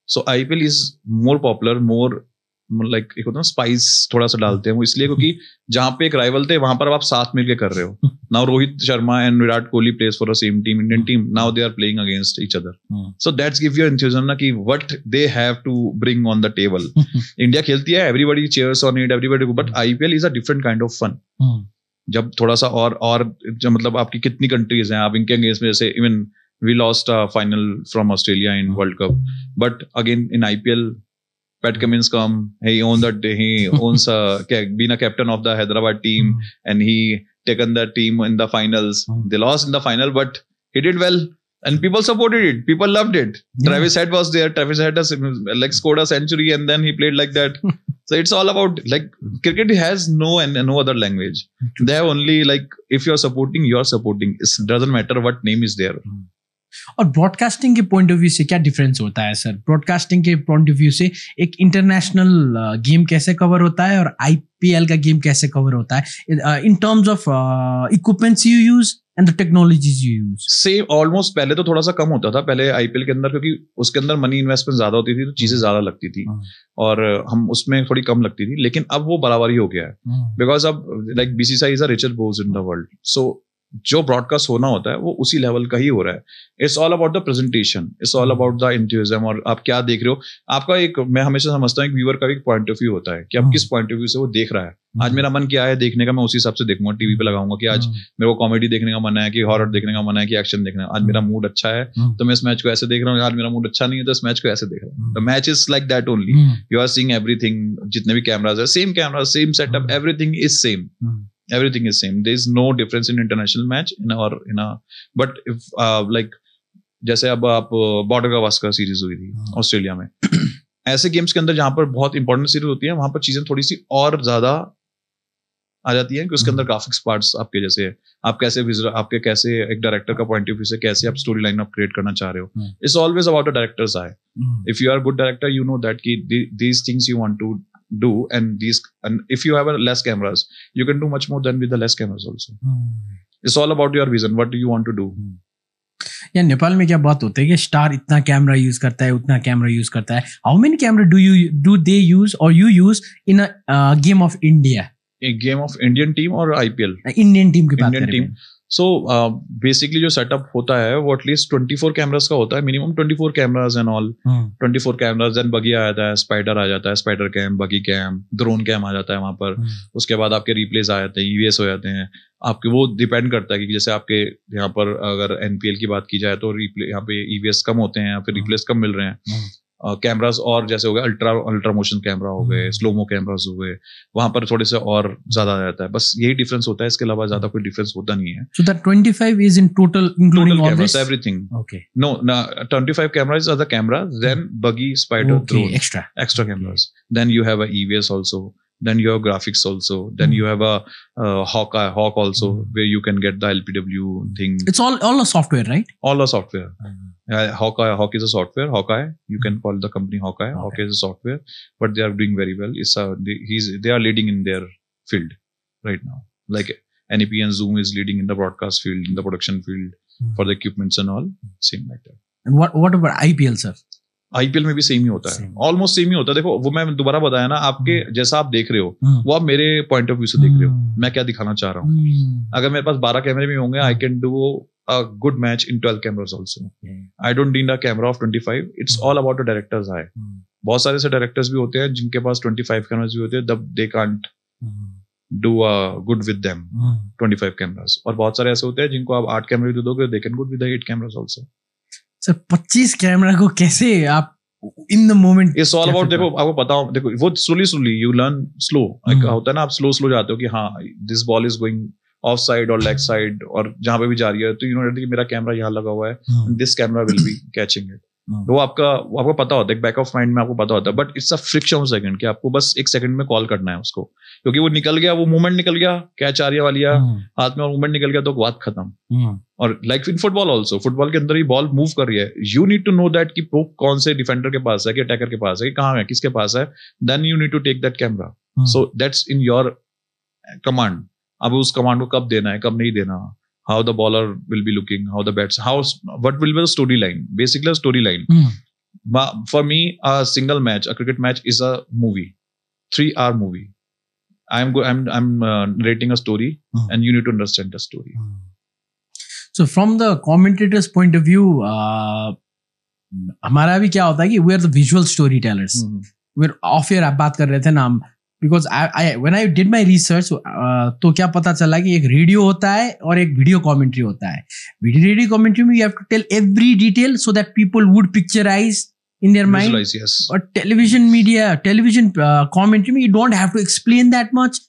Speaker 1: So IPL is more popular, more like एक होता है स्पाइस थोड़ा सा डालते हैं वो, इसलिए क्योंकि जहां पे एक राइवल थे वहां पर अब आप साथ मिलके कर रहे हो. Now Rohit Sharma and Virat Kohli plays for the same team, Indian team. Now they are playing against each other. So that's give you enthusiasm ना कि what they have to bring on the table. India खेलती है, everybody cheers on it, everybody, but IPL is a different kind of fun. जब थोड़ा सा और जब मतलब आपकी कितनी कंट्रीज हैं, आप इनके अगेंस्ट में, जैसे even we lost a final from Australia in World Cup. But again in IPL, Pat Cummins he owns being a captain of the Hyderabad team, and he taken that team in the finals. They lost in the final, but he did well. And people supported it. People loved it. Yeah. Travis Head was there. Travis Head has scored a century and then he played like that. So it's all about cricket has no other language. They have only if you're supporting, you're supporting. It doesn't matter what name is there.
Speaker 2: और ब्रॉडकास्टिंग के पॉइंट ऑफ व्यू से क्या डिफरेंस होता है सर? ब्रॉडकास्टिंग के पॉइंट ऑफ व्यू से एक इंटरनेशनल गेम कैसे कवर होता है और IPL का गेम कैसे कवर होता है in terms of equipments you use and the technologies you use?
Speaker 1: Same almost. पहले तो थोड़ा सा कम होता था पहले IPL के अंदर, क्योंकि उसके अंदर मनी इन्वेस्टमेंट ज्यादा होती थी तो चीजें ज्यादा लगती थी और हम उसमें थोड़ी कम लगती थी. लेकिन अब वो बराबर ही हो गया है, बिकॉज अब BCCI इज अ रिचर बोज इन द वर्ल्ड. सो जो ब्रॉडकास्ट होना होता है वो उसी लेवल का ही हो रहा है. It's all about the presentation, it's all about the enthusiasm, और आप क्या देख रहे हो. आपका एक, मैं हमेशा समझता हूँ, एक व्यूअर का एक पॉइंट ऑफ व्यू होता है कि आप किस पॉइंट ऑफ व्यू से वो देख रहा है. आज मेरा मन क्या है देखने का, मैं उसी हिसाब से देखूंगा. टीवी पे लगाऊंगा कि आज मेरे को कॉमेडी देखने का मन है, कि हॉरर देखने का मन है, कि एक्शन देखने का. आज मेरा मूड अच्छा है तो मैं इस मैच को ऐसे देख रहा हूँ, आज मेरा मूड अच्छा नहीं है तो इस मैच को ऐसे देख रहा हूँ. The match is like that only. You are seeing everything. जितने भी कैमराज है, same camera, same setup, everything is same. Everything is same. There is no difference in international match but if जैसे अब आप बॉर्डर गावस्कर सीरीज हुई थी ऑस्ट्रेलिया में, ऐसे गेम्स के अंदर जहां पर बहुत इंपॉर्टेंट सीरीज होती है, वहां पर चीजें थोड़ी सी और ज्यादा आ जाती है कि उसके अंदर ग्राफिक्स पार्ट्स आपके जैसे आप आपके कैसे एक डायरेक्टर का पॉइंट ऑफ व्यू से कैसे आप स्टोरी लाइन आप क्रिएट करना चाह रहे हो. It's always about a director's eye. If you are good director, you know that कि these things you want to do, and if you have less cameras, you can do much more than with the less cameras also. It's all about your vision. What do you want to do?
Speaker 2: या नेपाल में क्या बात होता है कि स्टार इतना कैमरा यूज करता है, उतना कैमरा यूज करता है. How many camera do they use or you use in a game of India?
Speaker 1: A game of Indian team or IPL?
Speaker 2: Indian team की बात
Speaker 1: Indian
Speaker 2: करें.
Speaker 1: team. So basically जो setup होता है वो at least 24 cameras का होता है, minimum 24 cameras and all. 24 cameras, then buggy आ जाता है, spider आ जाता है, spider cam, buggy cam, drone cam आ जाता है वहाँ पर. उसके बाद आपके replays आ जाते हैं, EVS हो जाते हैं. आपके वो डिपेंड करता है कि जैसे आपके यहाँ पर अगर NPL की बात की जाए तो रिप्ले यहाँ पे EVS कम होते हैं या फिर रिप्लेस कम मिल रहे हैं. कैमरास और जैसे हो गए अल्ट्रा मोशन कैमरा हो गए, स्लोमो कैमरास हो गए, वहां पर थोड़े से और ज्यादा आ जाता है. बस यही डिफरेंस होता है, इसके अलावा ज्यादा कोई डिफरेंस होता नहीं है.
Speaker 2: So that 25 is in total including all
Speaker 1: cameras,
Speaker 2: this?
Speaker 1: Everything.
Speaker 2: Okay.
Speaker 1: No, 25 cameras are the cameras, then buggy, spider,
Speaker 2: Okay,
Speaker 1: drone,
Speaker 2: extra
Speaker 1: cameras. Then you have a EVS also. Then you have graphics also. Then you have a Hawk also, where you can get the LPW thing.
Speaker 2: It's all a software, right?
Speaker 1: All the software. Hawk is a software. Hawkeye, you can call the company Hawkeye.
Speaker 2: Okay.
Speaker 1: Hawkeye is a software, but they are doing very well. They are leading in their field right now. Like NEP and Zoom is leading in the broadcast field, in the production field, for the equipments and all. Same like that.
Speaker 2: And what about IPL, sir?
Speaker 1: IPL में भी सेम ही होता है, ऑलमोस्ट सेम ही होता है. देखो वो मैं दोबारा बताया ना, आपके जैसा आप देख रहे हो वो आप मेरे पॉइंट ऑफ व्यू से देख रहे हो, मैं क्या दिखाना चाह रहा हूँ. अगर मेरे पास 12 कैमरे भी होंगे, I can do a good match in 12 cameras also. I don't need a camera of 25. It's all about the director's eye. बहुत सारे से डायरेक्टर्स भी होते हैं जिनके पास 25 cameras भी होते हैं, they can't do good with them 25 cameras. और बहुत सारे ऐसे होते हैं जिनको आप 8 कैमरे दे दोगे, they can good with the 8 cameras also.
Speaker 2: Sir 25 camera को कैसे आप in the moment?
Speaker 1: It's all about, देखो आपको पता हो, देखो वो स्लोली यू लर्न स्लो. होता है ना, आप स्लो जाते हो कि हाँ this ball is going of side और लेग साइड और जहां पे भी जा रही है तो यू नो कि मेरा कैमरा यहाँ लगा हुआ है, this camera will be catching it. वो आपको पता होता है, बैक ऑफ माइंड में आपको पता होता है, but it's a friction of second कि आपको बस 1 सेकंड में कॉल करना है उसको, क्योंकि वो निकल गया, वो मूवमेंट निकल गया, कैच आ रही है वाली हाथ में और मूवमेंट निकल गया तो बात खत्म. और like in football also, football के अंदर ही बॉल मूव कर रही है, you need to know that कि वो कौन से डिफेंडर के पास है, कि अटैकर के पास है, कि कहाँ है, किसके पास है, then you need to take that camera. So that's in your command. अब उस कमांड को कब देना है, कब नहीं देना, how the bowler will be looking, how the bats, what will be the storyline, basically a storyline. For me, a single match, a cricket match is a movie, 3-hour movie. I'm narrating a story, and you need to understand the story.
Speaker 2: So from the commentator's point of view, हमारा भी क्या होता है कि we are the visual storytellers. We're off air आप बात कर रहे थे ना, because when I did my research, तो क्या पता चला कि एक रेडियो होता है और एक वीडियो कमेंट्री होता है. रेडियो कमेंट्री में you have to tell every detail so that people would picturize in their mind.
Speaker 1: Visualize, yes.
Speaker 2: और television commentary में you don't have to explain that much.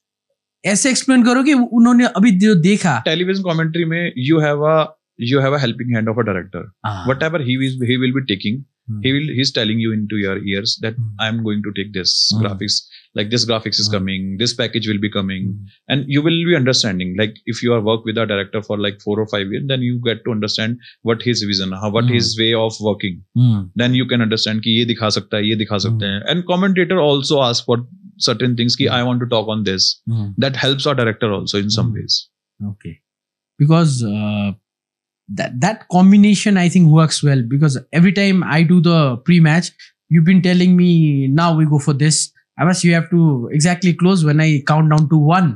Speaker 2: ऐसे explain करो कि उन्होंने अभी जो देखा.
Speaker 1: Television commentary में you have a helping hand of a director. Whatever he will be taking, he's telling you into your ears that I'm going to take this graphics, like this graphics is coming, this package will be coming, and you will be understanding. Like if you are work with a director for like 4 or 5 years, then you get to understand what his vision, what his way of working. Then you can understand कि ये दिखा सकता है, ये दिखा सकते हैं. And commentator also ask for certain things कि I want to talk on this. That helps our director also in some ways.
Speaker 2: Okay, because that combination I think works well, because every time I do the pre-match, you've been telling me now we go for this. I must, you have to exactly close when I count down to 1.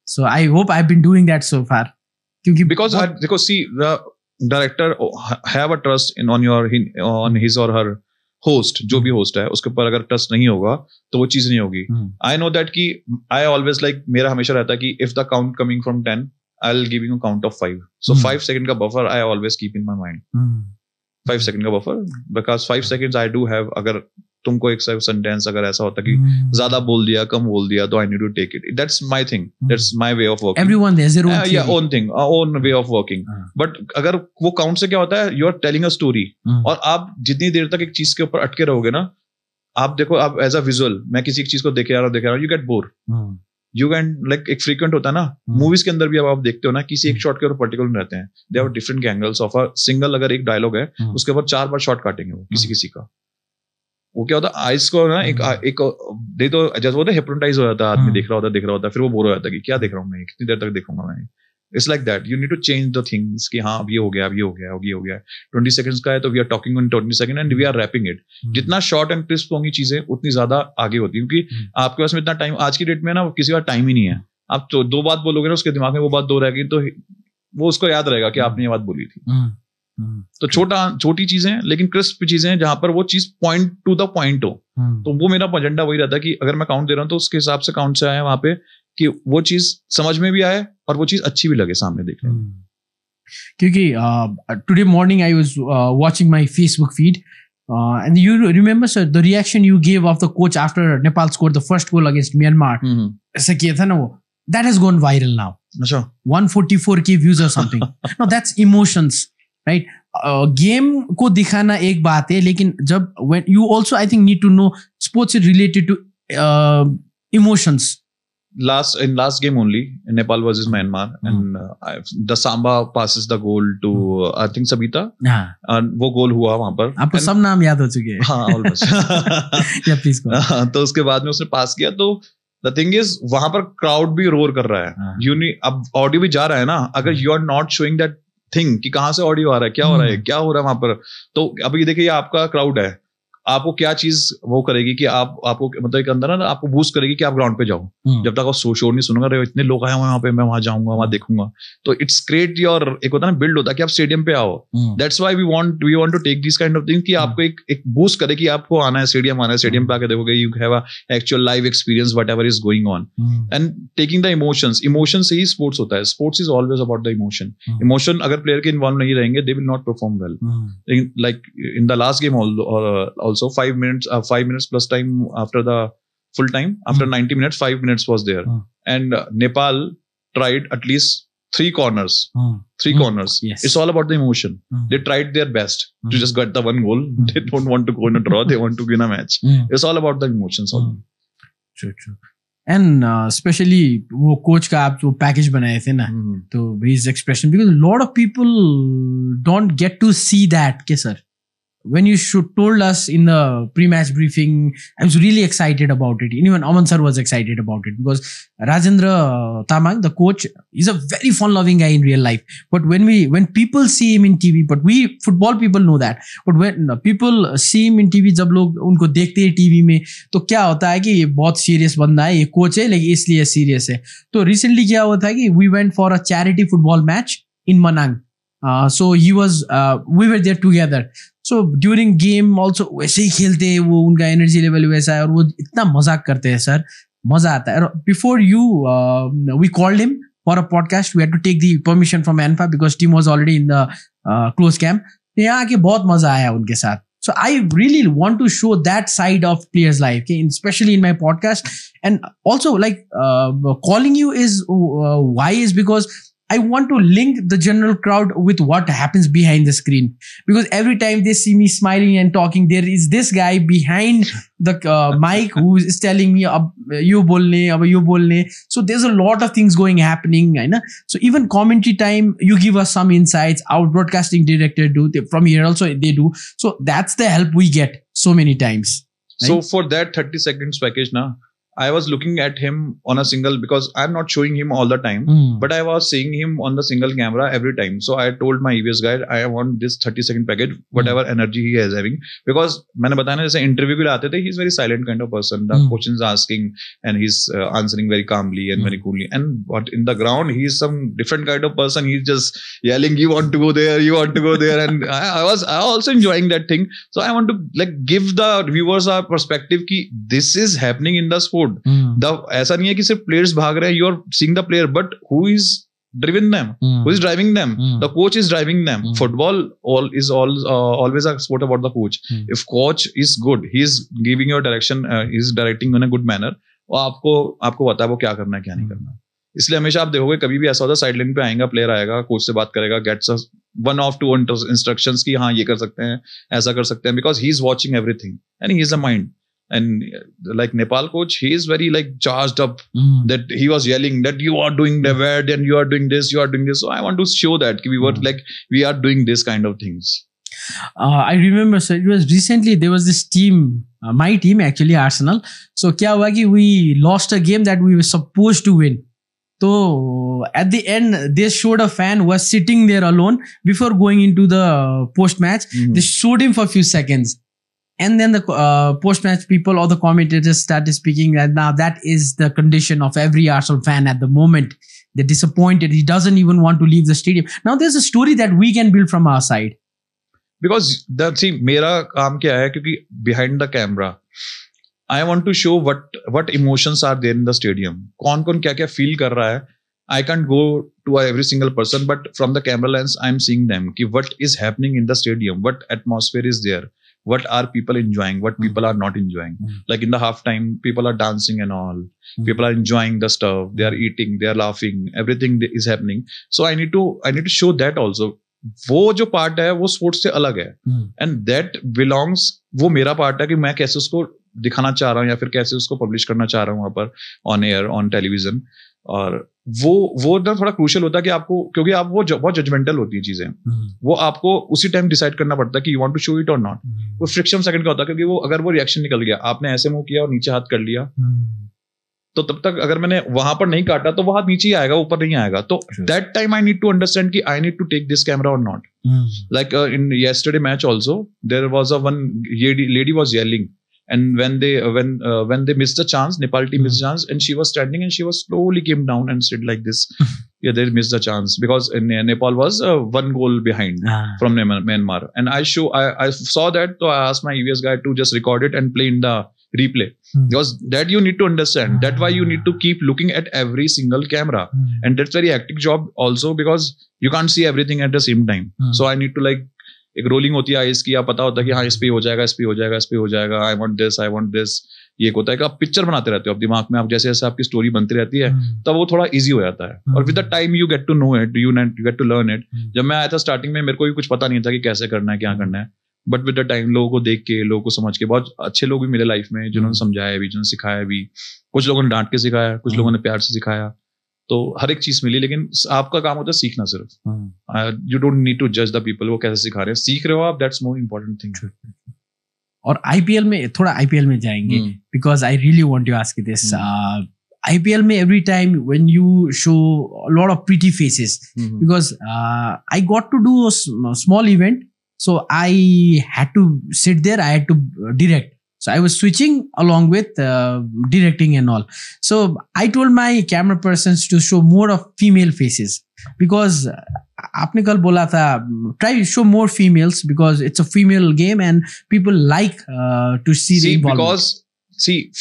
Speaker 2: So I hope I've been doing that so far.
Speaker 1: Because see, the director have a trust on his or her host, जो भी host है उसके ऊपर अगर trust नहीं होगा तो वो चीज नहीं होगी. I know that कि I always like, मेरा हमेशा रहता है कि if the count coming from 10, I'll give you a count of 5. So 5 second का buffer I always keep in my mind. 5 second का buffer, because 5 seconds I do have. अगर तुमको एक सेंटेंस अगर ऐसा होता कि ज्यादा बोल दिया, कम बोल दिया, तो I need to take it. That's my thing. That's my way of working.
Speaker 2: Everyone has their own
Speaker 1: yeah, own thing, own way of working. But अगर वो काउंट से क्या होता है, you are telling a story. और आप जितनी देर तक एक चीज के ऊपर अटके रहोगे ना, आप देखो, आप एज अ विजुअल, मैं किसी चीज को देखे आ रहा हूँ, you get bored. You can like एक frequent होता है ना, मूवीज के अंदर भी अब आप देखते हो ना, किसी एक शॉट के ऊपर पर्टिकुलर रहते हैं. They have different angles of a single, अगर एक डायलॉग है उसके ऊपर 4 बार शॉट काटेंगे वो किसी का. वो क्या होता है आइस को ना एक दे तो जैसे होता है हिप्नोटाइज हो जाता है आदमी, देख रहा होता है फिर वो बोर हो जाता है कि क्या देख रहा हूँ मैं, कितनी देर तक देखूंगा मैं. It's like that, you need to change the things कि हाँ अब ये हो गया, अब ये हो गया, अब ये हो गया. 20 सेकंड्स का है तो we are talking in 20 second and we are wrapping it. जितना शॉर्ट एंड क्रिस्प होंगी चीजें उतनी ज्यादा आगे होती है, क्योंकि आपके पास में इतना टाइम आज की डेट में ना किसी का टाइम ही नहीं है. आप तो 2 बात बोलोगे ना उसके दिमाग में वो बात 2 रहेगी तो वो उसको याद रहेगा कि आपने ये बात बोली थी. तो छोटी चीजें लेकिन क्रिस्प चीजें जहां पर वो चीज पॉइंट टू द पॉइंट हो. तो वो मेरा एजेंडा वही रहता है कि अगर मैं काउंट दे रहा हूँ तो उसके हिसाब से काउंट से आए वहां पे कि वो चीज समझ में भी आए और वो चीज अच्छी भी लगे सामने देखने में.
Speaker 2: क्योंकि today morning I was watching my Facebook feed and you remember sir the reaction you gave of the coach after Nepal scored the first goal against Myanmar. ऐसा किया था ना वो, that has gone viral now.
Speaker 1: अच्छा
Speaker 2: 144K views or something. No, that's emotions, right? Game को दिखाना एक बात है, लेकिन जब when you also I think need to know sports is related to emotions.
Speaker 1: In last game only, Nepal versus Myanmar, and the Samba passes the goal to I think Sabita. and वो गोल हुआ वहां पर.
Speaker 2: आपको सब नाम याद हो चुके हैं.
Speaker 1: हाँ almost.
Speaker 2: Yeah, please go.
Speaker 1: तो उसके बाद में उसने पास किया तो the thing is वहां पर क्राउड भी रोर कर रहा है. अब ऑडियो भी जा रहा है ना, अगर you are not showing that thing कि कहाँ से ऑडियो आ रहा है, क्या हो रहा है, क्या हो रहा है वहां पर, तो अभी देखिए आपका क्राउड है, आपको क्या चीज वो करेगी कि आपको मतलब एक अंदर ना आपको बूस्ट करेगी कि आप ग्राउंड पे जाओ. जब तक आप शोर नहीं सुनोगे, अरे इतने लोग आए हुए वहां पे, मैं वहां जाऊंगा, वहां देखूंगा, तो इट्स क्रिएट योर एक होता है ना बिल्ड होता है कि आप स्टेडियम पे आओ. That's why we want to take this kind of thing कि आपको एक बूस्ट करे कि आपको आना है, स्टेडियम आना है, स्टेडियम पे आके देखोगे, you have a actual live experience whatever is going on and taking the emotion से ही स्पोर्ट्स होता है. Sports is always about the emotion अगर प्लेयर के इन्वॉल्व नहीं रहेंगे they will not perform well. Like in the last game also 5 minutes plus time after the full time, after 90 minutes 5 minutes was there and Nepal tried at least 3 corners.
Speaker 2: Yes.
Speaker 1: It's all about the emotion. They tried their best to just get the one goal. They don't want to go in a draw, they want to win a match. It's all about the emotions.
Speaker 2: True. And especially वो कोच का आप जो पैकेज बनाए थे ना, तो his expression, because a lot of people don't get to see that के sir. When you told us in the pre-match briefing, I was really excited about it. Even Aman sir was excited about it because Rajendra Tamang, the coach, is a very fun-loving guy in real life. But when people see him in TV, but we football people know that. But when people see him in TV, जब लोग उनको देखते हैं TV में, तो क्या होता है कि ये बहुत serious बंदा है, ये coach है, लेकिन इसलिए serious है. तो recently क्या हुआ था कि we went for a charity football match in Manang. So we were there together. So during game also वैसे ही खेलते हैं वो, उनका एनर्जी लेवल वैसा है और वो इतना मजाक करते हैं सर, मजा आता है. Before we called him for a podcast, we had to take the permission from ANFA because team was already in the close camp. यहाँ आके बहुत मजा आया उनके साथ. So I really want to show that side of players' life, okay, especially in my podcast. And also like calling you is why is because I want to link the general crowd with what happens behind the screen, because every time they see me smiling and talking, there is this guy behind the mic who is telling me ab you bolne. So there's a lot of things happening, right? So even commentary time, you give us some insights. Our broadcasting director do, from here also they do. So that's the help we get so many times. Right?
Speaker 1: So for that 30 seconds package now, I was looking at him on a single, because I'm not showing him all the time, but I was seeing him on the single camera every time. So I told my EVS guy, I want this 30-second package, whatever energy he is having. Because मैंने बताया ना, जैसे interview के लिए आते थे, he's very silent kind of person. The questions asking and he's answering very calmly and very coolly. And but in the ground, he's some different kind of person. He's just yelling, you want to go there, you want to go there. And I was also enjoying that thing. So I want to like give the viewers a perspective कि this is happening in the sport. ऐसा नहीं है कि सिर्फ प्लेयर्स भाग रहे हैं, you are seeing the player, but who is driven them, who is driving them, the coach is driving them. Football is always a sport about the coach. If coach is good, he is giving your direction, he is directing in a good manner, और आपको पता है वो क्या करना है क्या नहीं करना. इसलिए हमेशा आप देखोगे कभी भी ऐसा होता है, साइड लाइन पे आएगा प्लेयर, आएगा कोच से बात करेगा, gets one of two instructions कि हाँ ये कर सकते हैं, ऐसा कर सकते हैं, because he is watching everything and he is a mind. And like Nepal coach, he is very like charged up, that he was yelling that you are doing the bad and you are doing this, you are doing this. So I want to show that we were like, we are doing this kind of things.
Speaker 2: I remember, so it was recently, there was this team, my team actually, Arsenal. So क्या हुआ कि we lost a game that we were supposed to win. So at the end, they showed a fan was sitting there alone before going into the post-match. They showed him for a few seconds. And then the post-match people or the commentators started speaking that now that is the condition of every Arsenal fan at the moment. They're disappointed. He doesn't even want to leave the stadium. Now there's a story that we can build from our side.
Speaker 1: Because see, मेरा काम क्या है, क्योंकि behind the camera, I want to show what emotions are there in the stadium. कौन क्या feel कर रहा है. I can't go to every single person, but from the camera lens, I'm seeing them. कि what is happening in the stadium, what atmosphere is there, what are people enjoying, what people are not enjoying. Like in the halftime, people are dancing and all. People are enjoying the stuff. They are eating, they are laughing. Everything is happening. So I need to show that also. वो जो पार्ट है वो स्पोर्ट्स से अलग है, एंड दैट बिलोंग्स, वो मेरा पार्ट है कि मैं कैसे उसको दिखाना चाह रहा हूँ या फिर कैसे उसको पब्लिश करना चाह रहा हूँ वहां पर ऑन एयर, ऑन टेलीविजन. और वो ना थोड़ा क्रूशियल होता है कि आपको, क्योंकि आप वो बहुत जजमेंटल होती है चीजें, वो आपको उसी टाइम डिसाइड करना पड़ता है कि you want to show it और नॉट. वो फ्रिक्शन सेकंड का होता है, क्योंकि वो अगर वो रिएक्शन निकल गया, आपने ऐसे मुंह किया और नीचे हाथ कर लिया, तो तब तक अगर मैंने वहां पर नहीं काटा तो वो हाथ नीचे ही आएगा, ऊपर नहीं आएगा. तो that time I need to understand कि I need to take this camera और not. Like in yesterday match also there was a one lady was yelling, and when they missed the chance, Nepal team missed the chance, and she was standing and she was slowly came down and said like this, yeah, they missed the chance because Nepal was 1 goal behind from Myanmar. And I saw that, so I asked my EVS guy to just record it and play in the replay, because that you need to understand, that why you need to keep looking at every single camera, and that's very hectic job also, because you can't see everything at the same time. So I need to like, एक रोलिंग होती है आइस की, आप पता होता है कि हाँ इस पे हो जाएगा, इस पे हो जाएगा, इस पे हो जाएगा, आई वांट दिस. ये होता है कि आप पिक्चर बनाते रहते हो आप दिमाग में, आप जैसे जैसे आपकी स्टोरी बनती रहती है तब वो थोड़ा इजी हो जाता है, और with the time you get to know it, you get to learn it. जब मैं आया था स्टार्टिंग में, मेरे को भी कुछ पता नहीं था कि कैसे करना है, क्या करना है, बट विद द टाइम लोगों को देख के, लोगों को समझ के, बहुत अच्छे लोग भी मिले लाइफ में जिन्होंने समझाया भी, जिन्होंने सिखाया भी. कुछ लोगों ने डांट के सिखाया, कुछ लोगों ने प्यार से सिखाया, तो हर एक चीज मिली. लेकिन आपका काम होता है सीखना सिर्फ. यू डोंट नीड टू जज द पीपल, वो कैसे सिखा रहे हैं, सीख रहे हो आप, दैट्स मोर इम्पोर्टेंट थिंग.
Speaker 2: और आईपीएल में थोड़ा आईपीएल में जाएंगे, because I really want to ask this. IPL में every time when you show a lot of pretty faces, because I got to do a small event, so I had to sit there, I had to direct. So I was switching along with directing and all. So I told my camera persons to show more of female faces, because आपने कल बोला था try to show more females, because it's a female game and people like to see the involvement.
Speaker 1: Because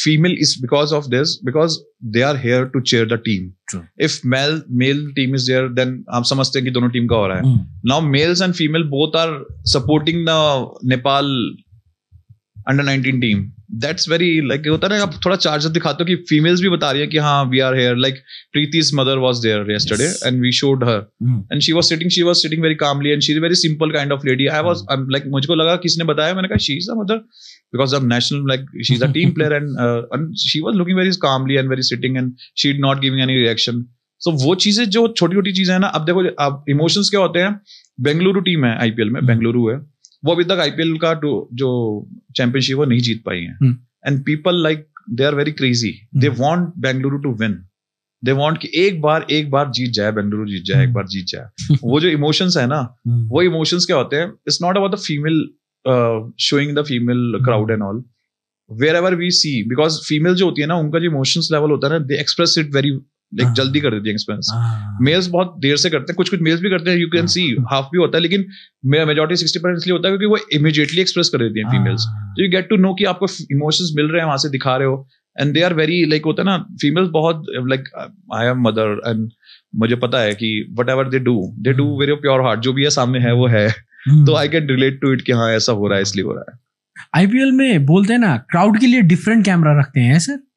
Speaker 1: female is because of this, because they are here to cheer the team. True. If male team is there, then आप समझते हैं कि दोनों टीम का हो रहा है. Now males and female both are supporting the Nepal under 19 team. That's very like होता है ना, आप थोड़ा चार्ज दिखाते हो कि फीमेल्स भी बता रही है कि हाँ we are here. Like Preeti's mother was there yesterday and we showed her and she was sitting very calmly and she's a very simple kind of lady. I'm like, मुझको लगा किसने बताया, मैंने कहा she's a mother because of national, like she's a team player and she was looking very calmly and very sitting and she not giving any reaction. So वो चीजें जो छोटी छोटी चीजें है ना, अब देखो अब इमोशंस क्या होते हैं. बेंगलुरु टीम है आईपीएल में, बेंगलुरु है, वो अभी तक आईपीएल का जो चैंपियनशिप वो नहीं जीत पाई है. And people like they are very crazy, they want Bengaluru to win, they want कि एक बार जीत जाए, बेंगलुरु जीत जाए, एक बार जीत जाए. वो जो इमोशंस है ना, वो इमोशंस क्या होते हैं, it's not about the female showing the female crowd and all, wherever we see, because female जो होती है ना, उनका जो इमोशंस लेवल होता है ना, दे एक्सप्रेस इट वेरी लाइक जल्दी कर देती है एक्सप्रेस. मेल्स बहुत देर से करते हैं, कुछ मेल्स भी करते हैं, यू कैन सी हाफ भी होता है, लेकिन मेजॉरिटी 60% इसलिए होता है क्योंकि वो इमीडिएटली एक्सप्रेस कर देती हैं फीमेल्स. तो यू गेट टू नो कि आपको इमोशंस मिल रहे हैं, वहां से दिखा रहे हो, and they are very like होता है ना, फीमेल्स बहुत like I am mother and मुझे पता है कि whatever they do very pure heart, जो भी है सामने है वो है. तो I can relate to it कि हाँ ऐसा हो रहा है, इसलिए हो रहा है.
Speaker 2: आईपीएल में बोलते हैं ना, क्राउड के लिए डिफरेंट कैमरा रखते हैं सर.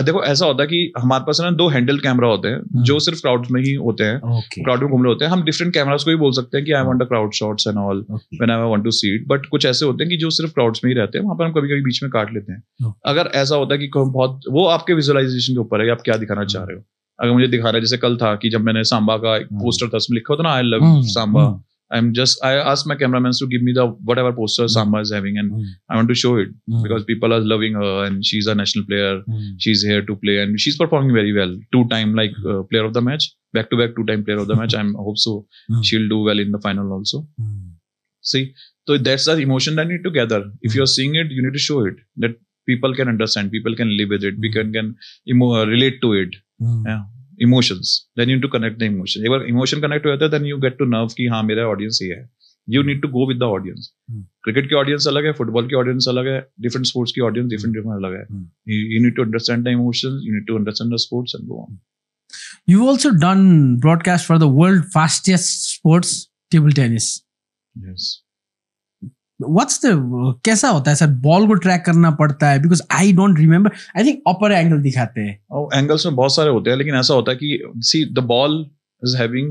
Speaker 1: देखो ऐसा होता है कि हमारे पास ना 2 हैंडल कैमरा होते हैं जो सिर्फ क्राउड में ही होते हैं, क्राउड में घूम रहे होते हैं. हम डिफरेंट कैमरास को भी बोल सकते हैं कि I want a crowd shots and all when I want to see it. But कुछ ऐसे होते हैं कि जो सिर्फ क्राउड्स में ही रहते हैं, वहां पर हम कभी कभी बीच में काट लेते हैं. अगर ऐसा होता है कि बहुत, वो आपके विजुअलाइजेशन के ऊपर है, आप क्या दिखाना चाह रहे हो. अगर मुझे दिखा रहा है, जैसे कल था कि जब मैंने सांबा का एक पोस्टर था, उसमें लिखा होता ना I love Samba, I asked my cameraman to give me the whatever poster Samba is having, and I want to show it because people are loving her, and she's a national player. She's here to play, and she's performing very well. 2-time player of the match, back-to-back 2-time player of the match. I hope so. She'll do well in the final also. See, so that's the emotion that need to gather. If you're seeing it, you need to show it that people can understand, people can live with it, people can relate to it. Yeah. Emotions. Then you need to connect the emotion. If emotion connect हो जाता है, then you get to nerve कि हाँ मेरा audience ये है. You need to go with the audience. Cricket की audience अलग है, football की audience अलग है, different sports की audience different अलग है. You need to understand the emotions, you need to understand the sports and go on.
Speaker 2: You've also done broadcast for the world fastest sports, table tennis.
Speaker 1: Yes.
Speaker 2: What's the कैसा होता है सर? बॉल को ट्रैक करना पड़ता है because I don't remember. I think upper angle दिखाते हैं.
Speaker 1: एंगल्स में बहुत सारे होते हैं, लेकिन ऐसा होता है कि see the ball is having,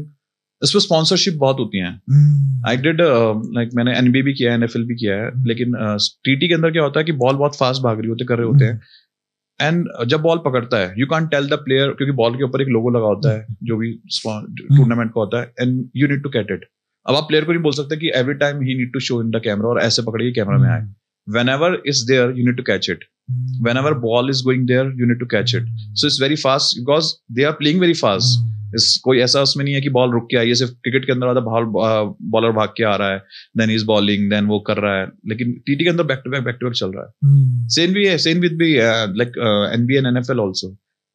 Speaker 1: इसमें स्पॉन्सरशिप बहुत होती हैं. I did मैंने NBA भी किया है, NFL भी किया है, लेकिन TT के अंदर क्या होता है कि बॉल बहुत फास्ट भाग रही होते कर रहे होते हैं, एंड जब बॉल पकड़ता है you can't tell the player, क्योंकि बॉल के ऊपर एक लोगो लगा होता है जो भी टूर्नामेंट का होता है, and you need to cut it. अब आप प्लेयर को नहीं बोल सकते कि every time he need to show in the camera और ऐसे पकड़िए कैमरा में आए. whenever it's there you need to catch it. Whenever ball is going there you need to catch it. So it's very fast because they are playing very fast. इस कोई ऐसा उसमें नहीं है कि बॉल रुक के आई है. सिर्फ क्रिकेट के अंदर आता बॉलर भाग के आ रहा है, देन इज बॉलिंग, देन वो कर रहा है, लेकिन टीटी के अंदर बैक टू बैक चल रहा है. सेम विद भी like NBA and NFL also.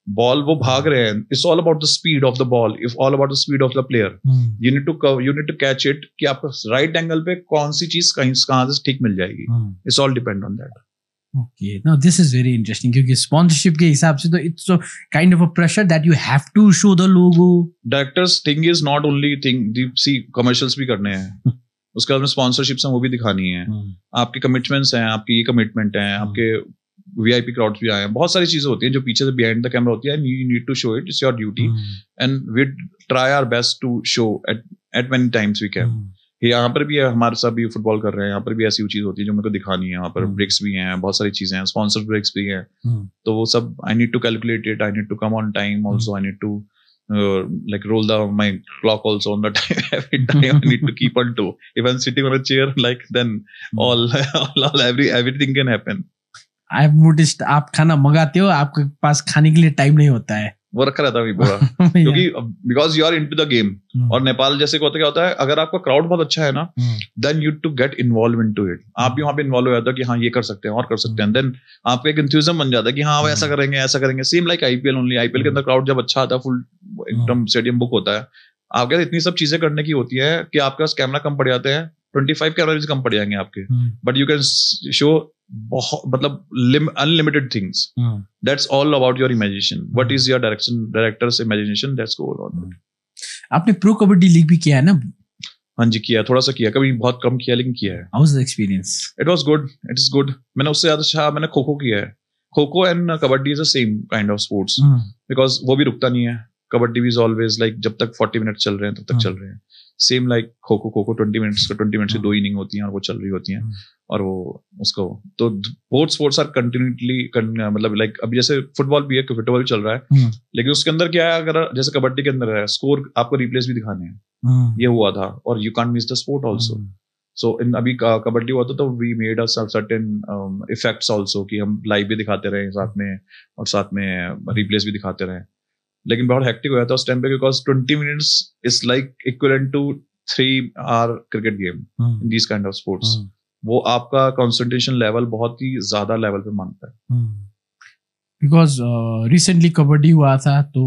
Speaker 1: Ball वो भाग रहे हैं, it's all about the speed of the ball, if all about the speed of the player. You need to catch it कि आपको राइट एंगल पे कौन सी चीज कहाँ से ठीक मिल जाएगी. It's all depend on that.
Speaker 2: Okay, now this is very interesting क्योंकि sponsorship के हिसाब से तो it's so kind of a pressure that you have to show the logo.
Speaker 1: Directors thing is not only thing, see commercials भी करने हैं, उसके बाद में sponsorships हैं वो भी दिखानी है, आपके commitments हैं, आपकी ये commitment हैं, आपके VIP crowds भी आए हैं, बहुत सारी चीजें होती हैं जो पीछे से behind the camera होती है, and you need to show it. It's your duty, and we try our best to show at many times we can. यहाँ पर भी हमारे साथ भी फुटबॉल कर रहे हैं, यहाँ पर भी ऐसी चीज होती है जो मेरे को दिखानी है. यहाँ पर ब्रेक्स भी हैं, बहुत सारी चीजें हैं, स्पॉन्सर ब्रेक्स भी हैं, तो वो सब I need to calculate it, I need to come on time also, I need to like roll my clock also on the time. Every time I need to keep on to. If I'm sitting on a chair like then everything can happen.
Speaker 2: I've noticed आप खाना मंगाते हो, आपके पास खाने के लिए टाइम नहीं होता है,
Speaker 1: वो रखा रहता है पूरा क्योंकि because you are into the game. और नेपाल जैसे को क्या होता है, अगर आपका क्राउड बहुत अच्छा है ना, then you to get involve into it. आप भी वहां पे इन्वॉल्व हो जाते हो कि हाँ ये कर सकते हैं और कर सकते हैं, देन आपका एक एंथुसिज्म बन जाता है कि हाँ वो ऐसा करेंगे. Same like IPL only. IPL के अंदर क्राउड जब अच्छा आता है, फुल एकदम स्टेडियम बुक होता है, आपके इतनी सब चीजें करने की होती है कि आपके पास कैमरा कम पड़ जाते हैं, 25 कैमरा कम पड़ जाएंगे आपके, बट यू कैन शो मतलब unlimited things. That's all about your imagination. What is your director's imagination? That's go on.
Speaker 2: आपने प्रो कबड्डी लीग भी किया है ना?
Speaker 1: हाँ जी किया, थोड़ा सा किया, कभी बहुत कम किया लेकिन किया है.
Speaker 2: How was the experience?
Speaker 1: It was good. It is good. मैंने उससे ज्यादा अच्छा मैंने खो खो किया है. खो and kabaddi is the same kind of sports because वो भी रुकता नहीं है. कबड्डी इज ऑलवेज लाइक जब तक 40 मिनट चल रहे हैं तब तक चल रहे हैं. Same like kho kho 20 minutes की 2 इनिंग होती हैं और वो चल रही होती हैं, और वो उसको तो बोथ स्पोर्ट्स आर कंटिन्यूसली मतलब लाइक अभी जैसे फुटबॉल भी है, फुटबॉल भी चल रहा है, लेकिन उसके अंदर क्या है, अगर जैसे कबड्डी के अंदर है स्कोर आपको रिप्लेस भी दिखाने हैं, ये हुआ था, और you can't miss the sport also. So in अभी कबड्डी हुआ था तो we made a certain effects also कि हम लाइव भी दिखाते रहे साथ में और साथ में रिप्लेस भी दिखाते रहे. लेकिन बहुत हेक्टिक हो जाता उस टाइम पे because 20 minutes is like equivalent to 3 hour cricket game in this kind of sports. वो आपका कंसंट्रेशन लेवल बहुत ही ज्यादा लेवल पे मांगता है.
Speaker 2: बिकॉज रिसेंटली कबड्डी हुआ था तो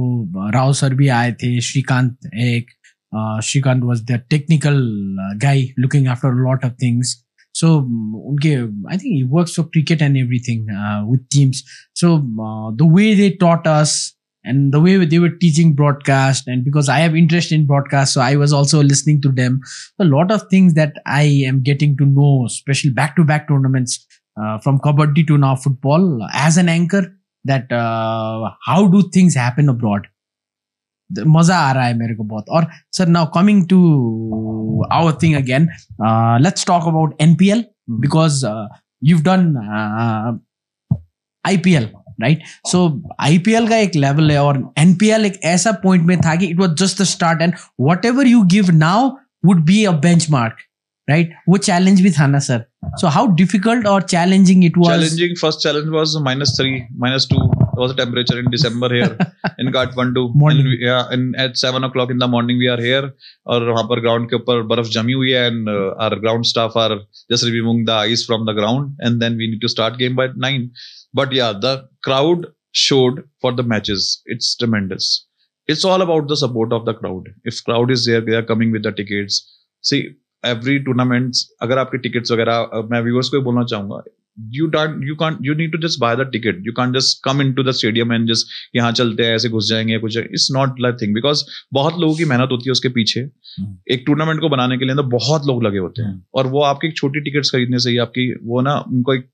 Speaker 2: राव सर भी आए थे, Srikanth was the technical guy looking after lot of things. So उनके I think he works for cricket and everything with teams. So the way they taught us and the way they were teaching broadcast, and because I have interest in broadcast, so I was also listening to them. A lot of things that I am getting to know, especially back-to-back tournaments from kabaddi to now football as an anchor, that how do things happen abroad. मजा आ रहा है मेरे को बहुत. और sir, now coming to our thing again, let's talk about NPL because you've done IPL. Right, so IPL का एक लेवल है और NPL एक ऐसा पॉइंट में था कि it was just the start, and whatever you give now would be a benchmark, right? वो challenge भी था ना sir. So how difficult or challenging it was?
Speaker 1: Challenging. First challenge was -3, -2 was the temperature in December here in Kathmandu.
Speaker 2: Morning.
Speaker 1: And at 7 o'clock in the morning we are here. और वहाँ पर ground के ऊपर बर्फ जमी हुई है and our ground staff are just removing the ice from the ground and then we need to start game by 9. But yeah, the crowd showed for the matches. It's tremendous. It's all about the support of the crowd. If crowd is there, they are coming with the tickets. See, every tournaments, अगर आपके tickets वगैरह, मैं viewers को बोलना चाहूँगा, you need to just buy the ticket. You can't just come into the stadium and just यहाँ चलते हैं ऐसे घुस जाएंगे कुछ. It's not that thing because बहुत लोगों की मेहनत होती है उसके पीछे. एक टूर्नामेंट को बनाने के लिए अंदर बहुत लोग लगे होते हैं और वो आपकी एक छोटी टिकट्स खरीदने से ही आपकी वो ना उनको एक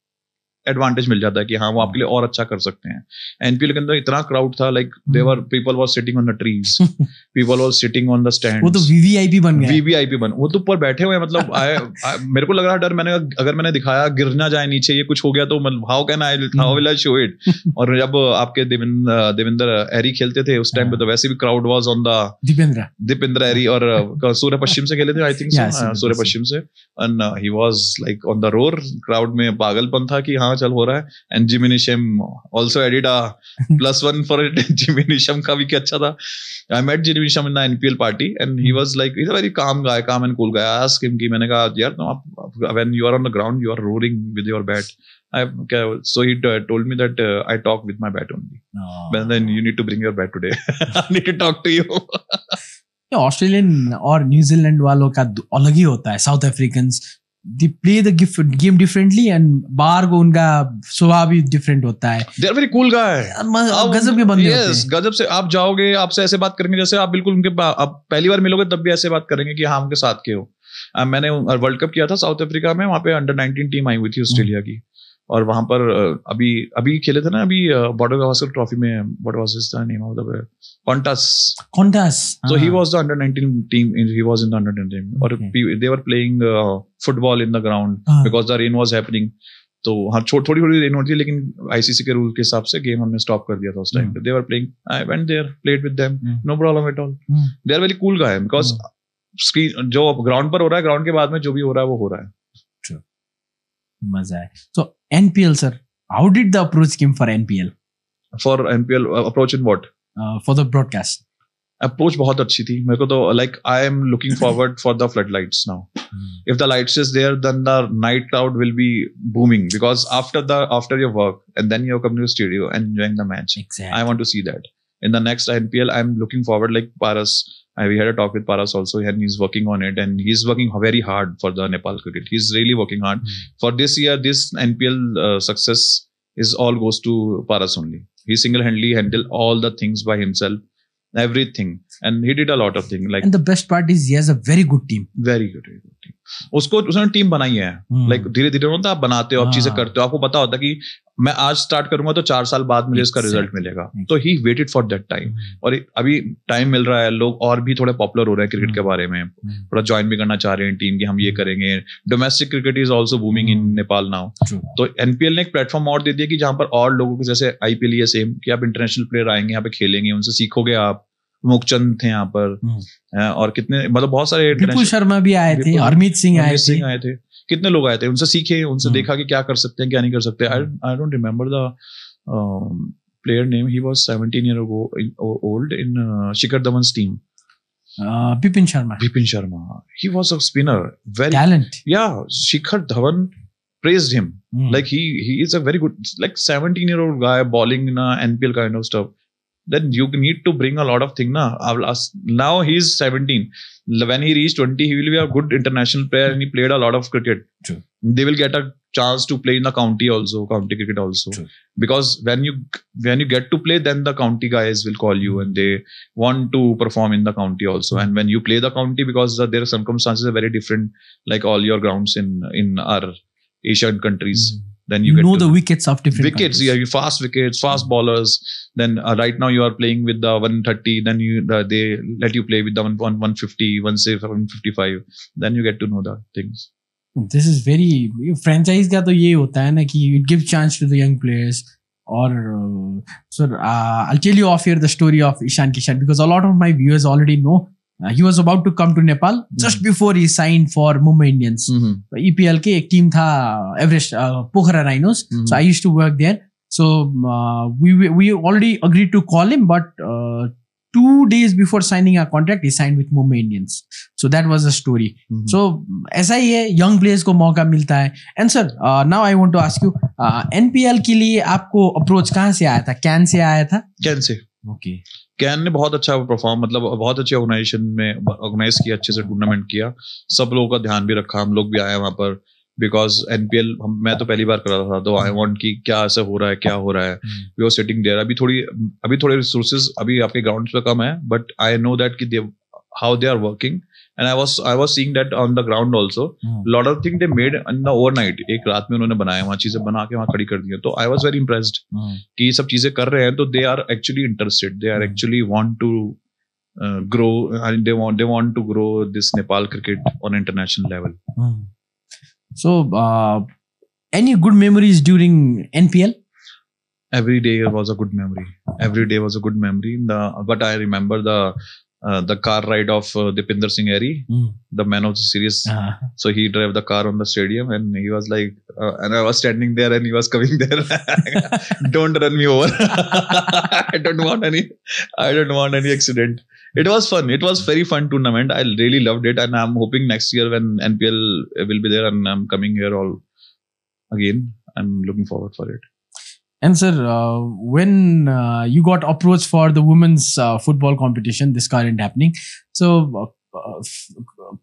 Speaker 1: एडवांटेज मिल जाता है कि हाँ वो आपके लिए और अच्छा कर सकते हैं. एनपीएल के अंदर इतना क्राउड था, like there people was sitting on the trees, people was sitting on the stands.
Speaker 2: वो तो वीवीआईपी बन गया.
Speaker 1: वीवीआईपी बन, वो तो ऊपर बैठे हुए हैं. मतलब मेरे को लग रहा डर, अगर मैंने दिखाया गिर ना जाए नीचे, ये कुछ हो गया तो how will I show it. और जब आपके देवेंद्र एरी खेलते थे उस टाइम पे तो वैसे भी crowd was on the Dipendra Airee और सूर्य पश्चिम से खेले थे आई थिंक, सूर्य पश्चिम से. And he was like on the roar. Crowd में पागलपन था कि हाँ चल हो रहा है. And Jimmy Neesham also added a +1 for it. Jimmy Neesham का भी क्या अच्छा था. I met Jimmy Neesham in the NPL party and he was like, he is a very calm and cool guy. I asked him कि मैंने कहा यार when you are on the ground you are roaring with your bat. So he told me that I talk with my bat only. But then you need to bring your bat today. I need to talk to you.
Speaker 2: Australian और न्यूजीलैंड वालों का अलग ही होता है. South Africans they play the game differently and बाहर को उनका स्वभाव भी डिफरेंट होता है.
Speaker 1: They are very cool guy.
Speaker 2: गजब के बंदे होते हैं.
Speaker 1: गजब से आप जाओगे, आपसे ऐसे बात करेंगे जैसे आप बिल्कुल उनके आप पहली बार मिलोगे तब भी ऐसे बात करेंगे कि हाँ उनके साथ के हो. मैंने वर्ल्ड कप किया था साउथ अफ्रीका में, वहाँ पे अंडर-19 टीम आई हुई थी ऑस्ट्रेलिया की और वहां पर अभी खेले थे ना अभी बॉर्डर गावस्कर ट्रॉफी में. What was his name of the Qantas. So he was the under-19 team. He was in the under-19 team. और they were playing football in the ground because the rain was happening. तो हाँ थोड़ी रेन होती है लेकिन आईसीसी के रूल के हिसाब से गेम हमने स्टॉप कर दिया था उस टाइम पे. They were playing. I went there, played with them. No problem at all. They are very cool guy because screen जो ग्राउंड पर हो रहा है, ग्राउंड के बाद में जो भी हो रहा है वो हो रहा है.
Speaker 2: मजा है. So NPL sir, how did the approach came for NPL?
Speaker 1: For NPL approach in what?
Speaker 2: For the broadcast.
Speaker 1: Approach बहुत अच्छी थी मेरे को तो. Like I am looking forward for the floodlights now. If the lights is there, then the night crowd will be booming because after your work and then you're coming to the studio and enjoying the match.
Speaker 2: Exactly.
Speaker 1: I want to see that. In the next NPL, I'm looking forward. Like Paras, we had a talk with Paras also, and he's working on it, and he's working very hard for the Nepal cricket. He's really working hard. For this year, this NPL success is all goes to Paras only. He single-handedly handled all the things by himself, everything, and he did a lot of things. Like,
Speaker 2: and the best part is he has a very good team.
Speaker 1: Very good team. उसने टीम बनाई है. लाइक धीरे धीरे होता है, आप बनाते हो, आप चीजें करते हो, आपको पता होता है कि मैं आज स्टार्ट करूंगा तो 4 साल बाद मुझे इसका रिजल्ट मिलेगा. तो he waited for that time. और अभी टाइम मिल रहा है, लोग और भी थोड़े पॉपुलर हो रहे हैं क्रिकेट के बारे में, थोड़ा ज्वाइन भी करना चाह रहे हैं टीम की, हम ये करेंगे. Domestic cricket is also booming in Nepal now. तो एनपीएल ने एक प्लेटफॉर्म और दे दिया कि जहां पर और लोगों को, जैसे आईपीएल ये सेम कि आप इंटरनेशनल प्लेयर आएंगे यहाँ पे खेलेंगे, उनसे सीखोगे आप. मुखचंद थे यहाँ पर और कितने मतलब बहुत सारे
Speaker 2: विपुल शर्मा भी आए थे, हरमीत सिंह आए थे.
Speaker 1: कितने लोग आए थे, उनसे सीखे, उनसे देखा कि क्या कर सकते हैं क्या नहीं कर सकते. I don't remember the player name. He was 17 years old in Shikhar Dhawan's team.
Speaker 2: Bipin
Speaker 1: Sharma. He was a spinner, very
Speaker 2: talent.
Speaker 1: Yeah, Shikhar Dhawan praised him. Like he is a very good, like 17-year-old guy bowling in a NPL kind of stuff. Then you need to bring a lot of things. Now he's 17. When he reached 20, he will be a good international player, and he played a lot of cricket.
Speaker 2: True.
Speaker 1: They will get a chance to play in the county cricket also.
Speaker 2: True.
Speaker 1: Because when you get to play, then the county guys will call you and they want to perform in the county also. And when you play the county, because their circumstances are very different, like all your grounds in our Asian countries. Then you
Speaker 2: know the wickets of different
Speaker 1: wickets.
Speaker 2: countries.
Speaker 1: Yeah, fast wickets, fast bowlers. Then right now you are playing with the 130. Then they let you play with the 150, 155. Then you get to know the things.
Speaker 2: This is very franchise का तो ये होता है ना कि it gives chance to the young players. Or sir, I'll tell you off here the story of Ishan Kishan because a lot of my viewers already know he was about to come to Nepal just before he signed for Mumbai Indians. EPL के एक टीम था Everest Pokhara rhinos. So I used to work there. So we already agreed to call him, but 2 days before signing our contract, he signed with Mumbai Indians. So that was the story. So ऐसा ही है, young players को मौका मिलता है. And sir, now I want to ask you, NPL के लिए आपको अप्रोच कहाँ से आया था? कैन से आया था?
Speaker 1: Can say.
Speaker 2: Okay.
Speaker 1: कैन ने बहुत अच्छा परफॉर्म, मतलब बहुत अच्छी ऑर्गेनाइजेशन में ऑर्गेनाइज किया, अच्छे से टूर्नामेंट किया, सब लोगों का ध्यान भी रखा, हम लोग भी आए वहाँ पर, बिकॉज एनपीएल मैं तो पहली बार कर रहा था, तो आई वांट कि क्या ऐसा हो रहा है, क्या हो रहा है. We are sitting there. अभी थोड़े रिसोर्सेज अभी आपके ग्राउंड पे कम है, बट आई नो दैट कि they how they are working, and I was seeing that on the ground also. Lot of thing they made in the overnight. एक रात में उन्होंने बनाया, वहाँ चीजें बना के वहाँ खड़ी कर दी. तो आई वाज वेरी इम्प्रेस्ड कि ये सब चीजें कर रहे हैं, तो they are actually interested, they are actually want to grow, and they want to grow this Nepal cricket on international level.
Speaker 2: So any good memories during NPL?
Speaker 1: Every day was a good memory. Every day was a good memory. But I remember the car ride of Dipinder Singh Airy, the man of the series. So he drove the car on the stadium, and he was like, and I was standing there, and he was coming there. Don't run me over. I don't want any accident. It was fun. It was very fun tournament. I really loved it, and I'm hoping next year when NPL will be there, and I'm coming here all again. I'm looking forward for it.
Speaker 2: And sir, when you got approached for the women's football competition, this current happening, so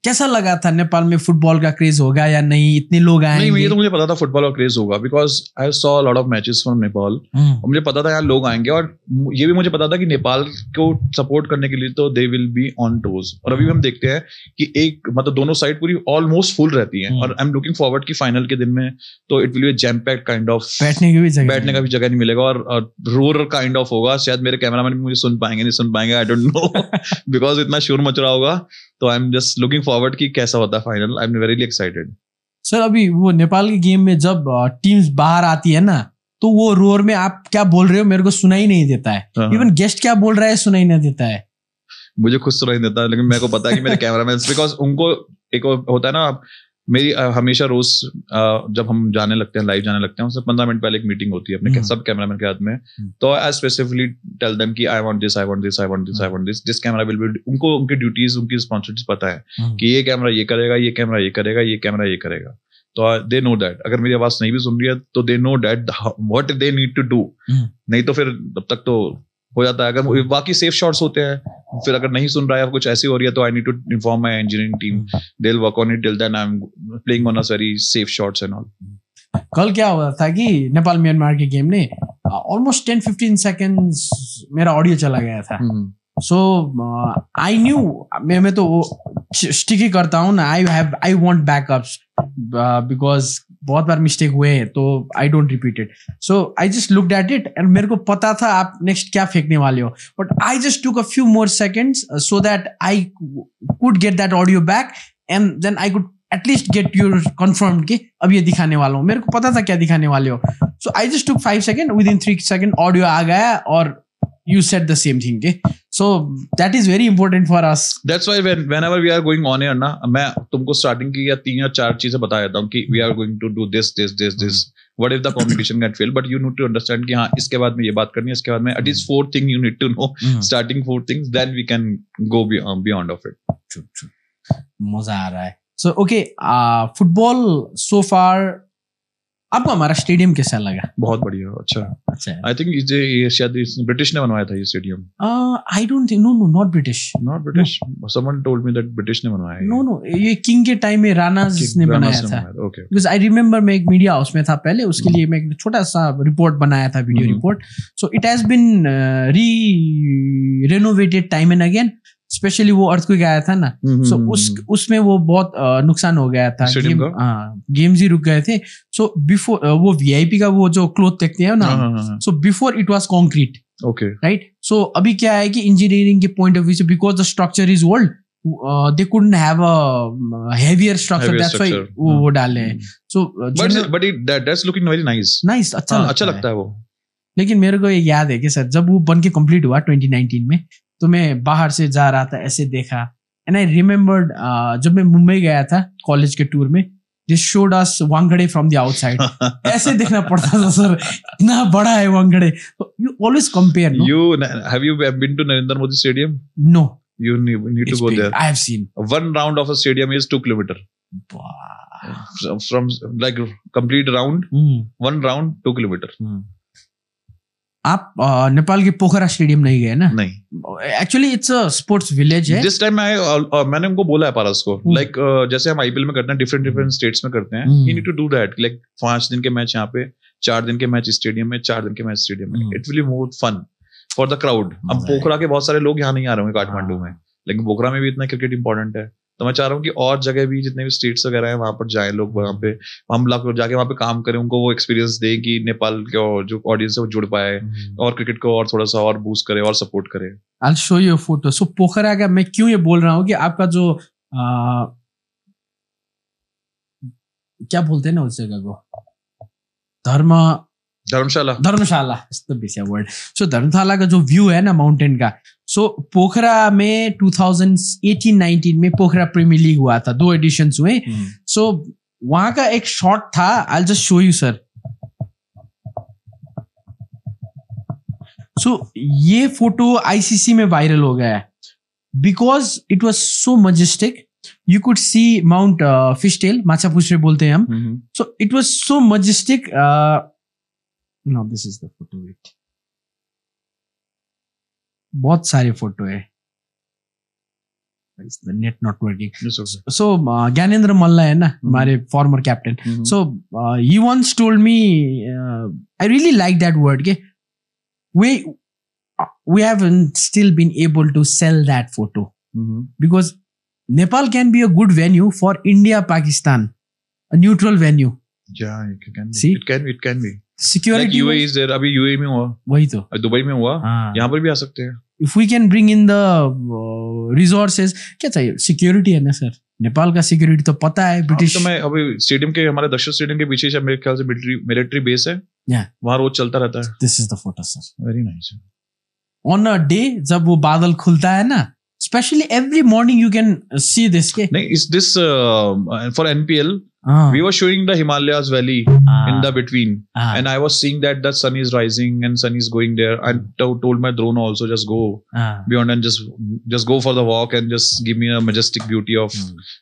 Speaker 2: कैसा लगा था? नेपाल में फुटबॉल का क्रेज होगा या नहीं? इतने लोग आएंगे?
Speaker 1: नहीं, ये तो मुझे पता था फुटबॉल का क्रेज होगा, because I saw lot of matches from Nepal. और मुझे पता था यहाँ लोग आएंगे, और ये भी मुझे पता था कि नेपाल को सपोर्ट करने के लिए तो they will be on toes. और अभी हम देखते हैं कि एक मतलब दोनों साइड पूरी ऑलमोस्ट फुल रहती है, और आई एम लुकिंग फॉरवर्ड कि फाइनल के दिन में तो it will be jam packed kind of. बैठने का भी जगह नहीं मिलेगा, और रोर काइंड ऑफ होगा. शायद मेरे कैमरामैन भी मुझे सुन पाएंगे, नहीं सुन पाएंगे, आई डोंट नो, बिकॉज इतना शोर मच रहा होगा. तो I am just looking forward कि कैसा होता है final. I am very excited.
Speaker 2: Sir, अभी वो नेपाल के गेम में जब टीम्स बाहर आती है ना, तो वो रोर में आप क्या बोल रहे हो मेरे को सुनाई नहीं देता है. इवन गेस्ट क्या बोल रहा है सुनाई नहीं देता है.
Speaker 1: मुझे खुद सुनाई देता है, लेकिन मेरे को पता है कि मेरे कैमरामैन, बिकॉज उनको एक होता है ना, मेरी हमेशा रोज जब हम जाने लगते हैं, लाइव जाने लगते हैं, उससे 15 मिनट पहले एक मीटिंग होती है अपने सब कैमरामैन के हाथ में. तो आई स्पेसिफिकली टेल देम कि I want this, I want this, I want this, I want this. This camera will be. उनको उनकी ड्यूटीज, उनकी रिस्पॉन्सिबिलिटीज पता है कि ये कैमरा ये करेगा, ये कैमरा ये करेगा, ये कैमरा ये करेगा. तो दे नो दैट. अगर मेरी आवाज नहीं भी सुन रही है तो they know that what they need to do. नहीं तो फिर तब तक तो हो जाता है. अगर बाकी सेफ शॉट्स होते हैं, फिर अगर नहीं सुन रहा है, कुछ ऐसी हो रही है, तो I need to inform my engineering team. They will work on it till then I am playing on a very safe shots and all.
Speaker 2: कल क्या हुआ था कि नेपाल म्यांमार के गेम ने ऑलमोस्ट 10-15 सेकंड्स मेरा ऑडियो चला गया था. सो आई न्यू, मैं तो स्टिक ही करता हूँ ना, आई वांट बैकअप्स, बिकॉज बहुत बार मिस्टेक हुए हैं, तो I don't repeat it. So I just looked at it, and मेरे को पता था आप नेक्स्ट क्या फेंकने वाले हो, but I just took a few more seconds so that I could get that audio back, and then I could at least get your confirm कि अब ये दिखाने वाला हूँ. मेरे को पता था क्या दिखाने वाले हो. So I just took 5 second, within 3 second audio आ गया, और you said the same thing. Okay? So that is very important for us.
Speaker 1: That's why whenever we are going on air ना, मैं तुमको स्टार्टिंग की या 3 या 4 चीजें बता देता हूँ कि we are going to do this. What if the communication get failed? But you need to understand कि हाँ, इसके बाद में ये बात करनी है, इसके बाद में at least 4 things you need to know. Starting 4 things, then we can go beyond of it.
Speaker 2: True. मजा आ रहा है. So okay, football so far. आपको हमारा स्टेडियम कैसा लगा?
Speaker 1: बहुत बढ़िया, अच्छा. आई थिंक ये शायद ब्रिटिश ने बनवाया था ये stadium.
Speaker 2: I don't think, no, not British.
Speaker 1: Someone told me that British ने बनवाया है.
Speaker 2: नो, ये किंग के टाइम में रानाज ने बनाया था.
Speaker 1: ओके.
Speaker 2: बिकॉज़ आई रिमेंबर मैं एक मीडिया हाउस में था पहले, उसके लिए मैं एक छोटा सा रिपोर्ट बनाया था, video report. So it has been renovated time and again. Specially वो अर्थक्वेक आया था ना, सो उसमें वो बहुत नुकसान हो गया था. गेम्स ही रुक गए थे. सो बिफोर वो वीआईपी का वो जो क्लोथ देखते हैं ना, so before it was concrete.
Speaker 1: Okay,
Speaker 2: right. So अभी क्या है कि इंजीनियरिंग के पॉइंट ऑफ व्यू से, because the structure is old, they couldn't have a heavier structure. That's why वो डाले हैं. So
Speaker 1: but that's looking very nice. अच्छा लगता है वो.
Speaker 2: लेकिन मेरे को ये याद है कि सर, जब वो बन के कंप्लीट हुआ 2019 में, तो मैं बाहर से जा रहा था, ऐसे देखा, and I remembered जब मैं मुंबई गया था कॉलेज के टूर में, they showed us Wangde from the outside. ऐसे देखना पड़ता था सर, इतना बड़ा है Wangde. So you always compare, no?
Speaker 1: Have you been to Narendra Modi Stadium?
Speaker 2: No.
Speaker 1: You need
Speaker 2: It's
Speaker 1: to go
Speaker 2: big.
Speaker 1: there.
Speaker 2: I have seen.
Speaker 1: One round of a stadium is 2 kilometers.
Speaker 2: Wow.
Speaker 1: From like complete round, one round 2 kilometers.
Speaker 2: आप नेपाल के पोखरा स्टेडियम नहीं गए ना?
Speaker 1: नहीं.
Speaker 2: Actually it's a sports village है.
Speaker 1: This time मैंने उनको बोला है पारस को, like जैसे हम आईपीएल में करते हैं, डिफरेंट स्टेट्स में करते हैं, you need to do that, like 5 दिन के मैच यहाँ पे, 4 दिन के मैच स्टेडियम में, 4 दिन के मैच स्टेडियम में. It will be more fun for the crowd. अब पोखरा के बहुत सारे लोग यहाँ नहीं आ रहे होंगे काठमांडू में, लेकिन पोखरा में भी इतना क्रिकेट इंपॉर्टेंट है, तो मैं चाह रहा हूँ कि और जगह भी जितने भी स्टेट्स वगैरह हैं वहां पर जाएं लोग, वहां पे हम लोग जाके वहां पे काम करें, उनको वो एक्सपीरियंस दें कि नेपाल के जो ऑडियंस है वो जुड़ पाए और क्रिकेट को और थोड़ा सा और बूस्ट करे और सपोर्ट करे.
Speaker 2: I'll show you a photo. So पोखरा का मैं क्यों ये बोल रहा हूँ कि आपका जो क्या बोलते हैं ना उस जगह को, धर्मशाला is the best word. So धर्मशाला का जो व्यू है ना माउंटेन का, सो पोखरा में 2018-19 में पोखरा प्रीमियर लीग हुआ था, 2 एडिशंस हुए. सो वहां का एक शॉट था, I'll just show you sir. सो ये फोटो आईसीसी में वायरल हो गया है because it was so majestic. You could see mount fishtail, माछा पुछरे बोलते हैं हम. So it was so majestic. Now this is the photo. It बहुत सारे फोटो है. the net not working. So Gyanendra Malla है ना हमारे former captain. So he once told me, I really like that word, के we haven't still been able to sell that photo because Nepal can be a good venue for India Pakistan, a neutral venue.
Speaker 1: Yeah, it can be.
Speaker 2: See?
Speaker 1: It can be.
Speaker 2: Security
Speaker 1: like UAE is there. अभी UAE में हुआ,
Speaker 2: वही तो
Speaker 1: दुबई में हुआ, यहाँ पर भी आ सकते हैं.
Speaker 2: If we can bring in the resources, क्या चाहिए? Security है ना सर, नेपाल का सिक्योरिटी तो पता है. ब्रिटिश
Speaker 1: तो मैं अभी स्टेडियम के, हमारे दक्षिण स्टेडियम के पीछे मेरे ख्याल से मिलिट्री बेस है, वहाँ रोज चलता रहता है.
Speaker 2: This is the photo sir.
Speaker 1: Very nice.
Speaker 2: On a day जब वो बादल खुलता है ना, especially every morning you can see this. के
Speaker 1: नहीं, is this for NPL? We were showing the Himalayas valley in the between, and I was seeing that the sun is rising and sun is going there. I told my drone also, just go beyond and just go for the walk and just give me a majestic beauty of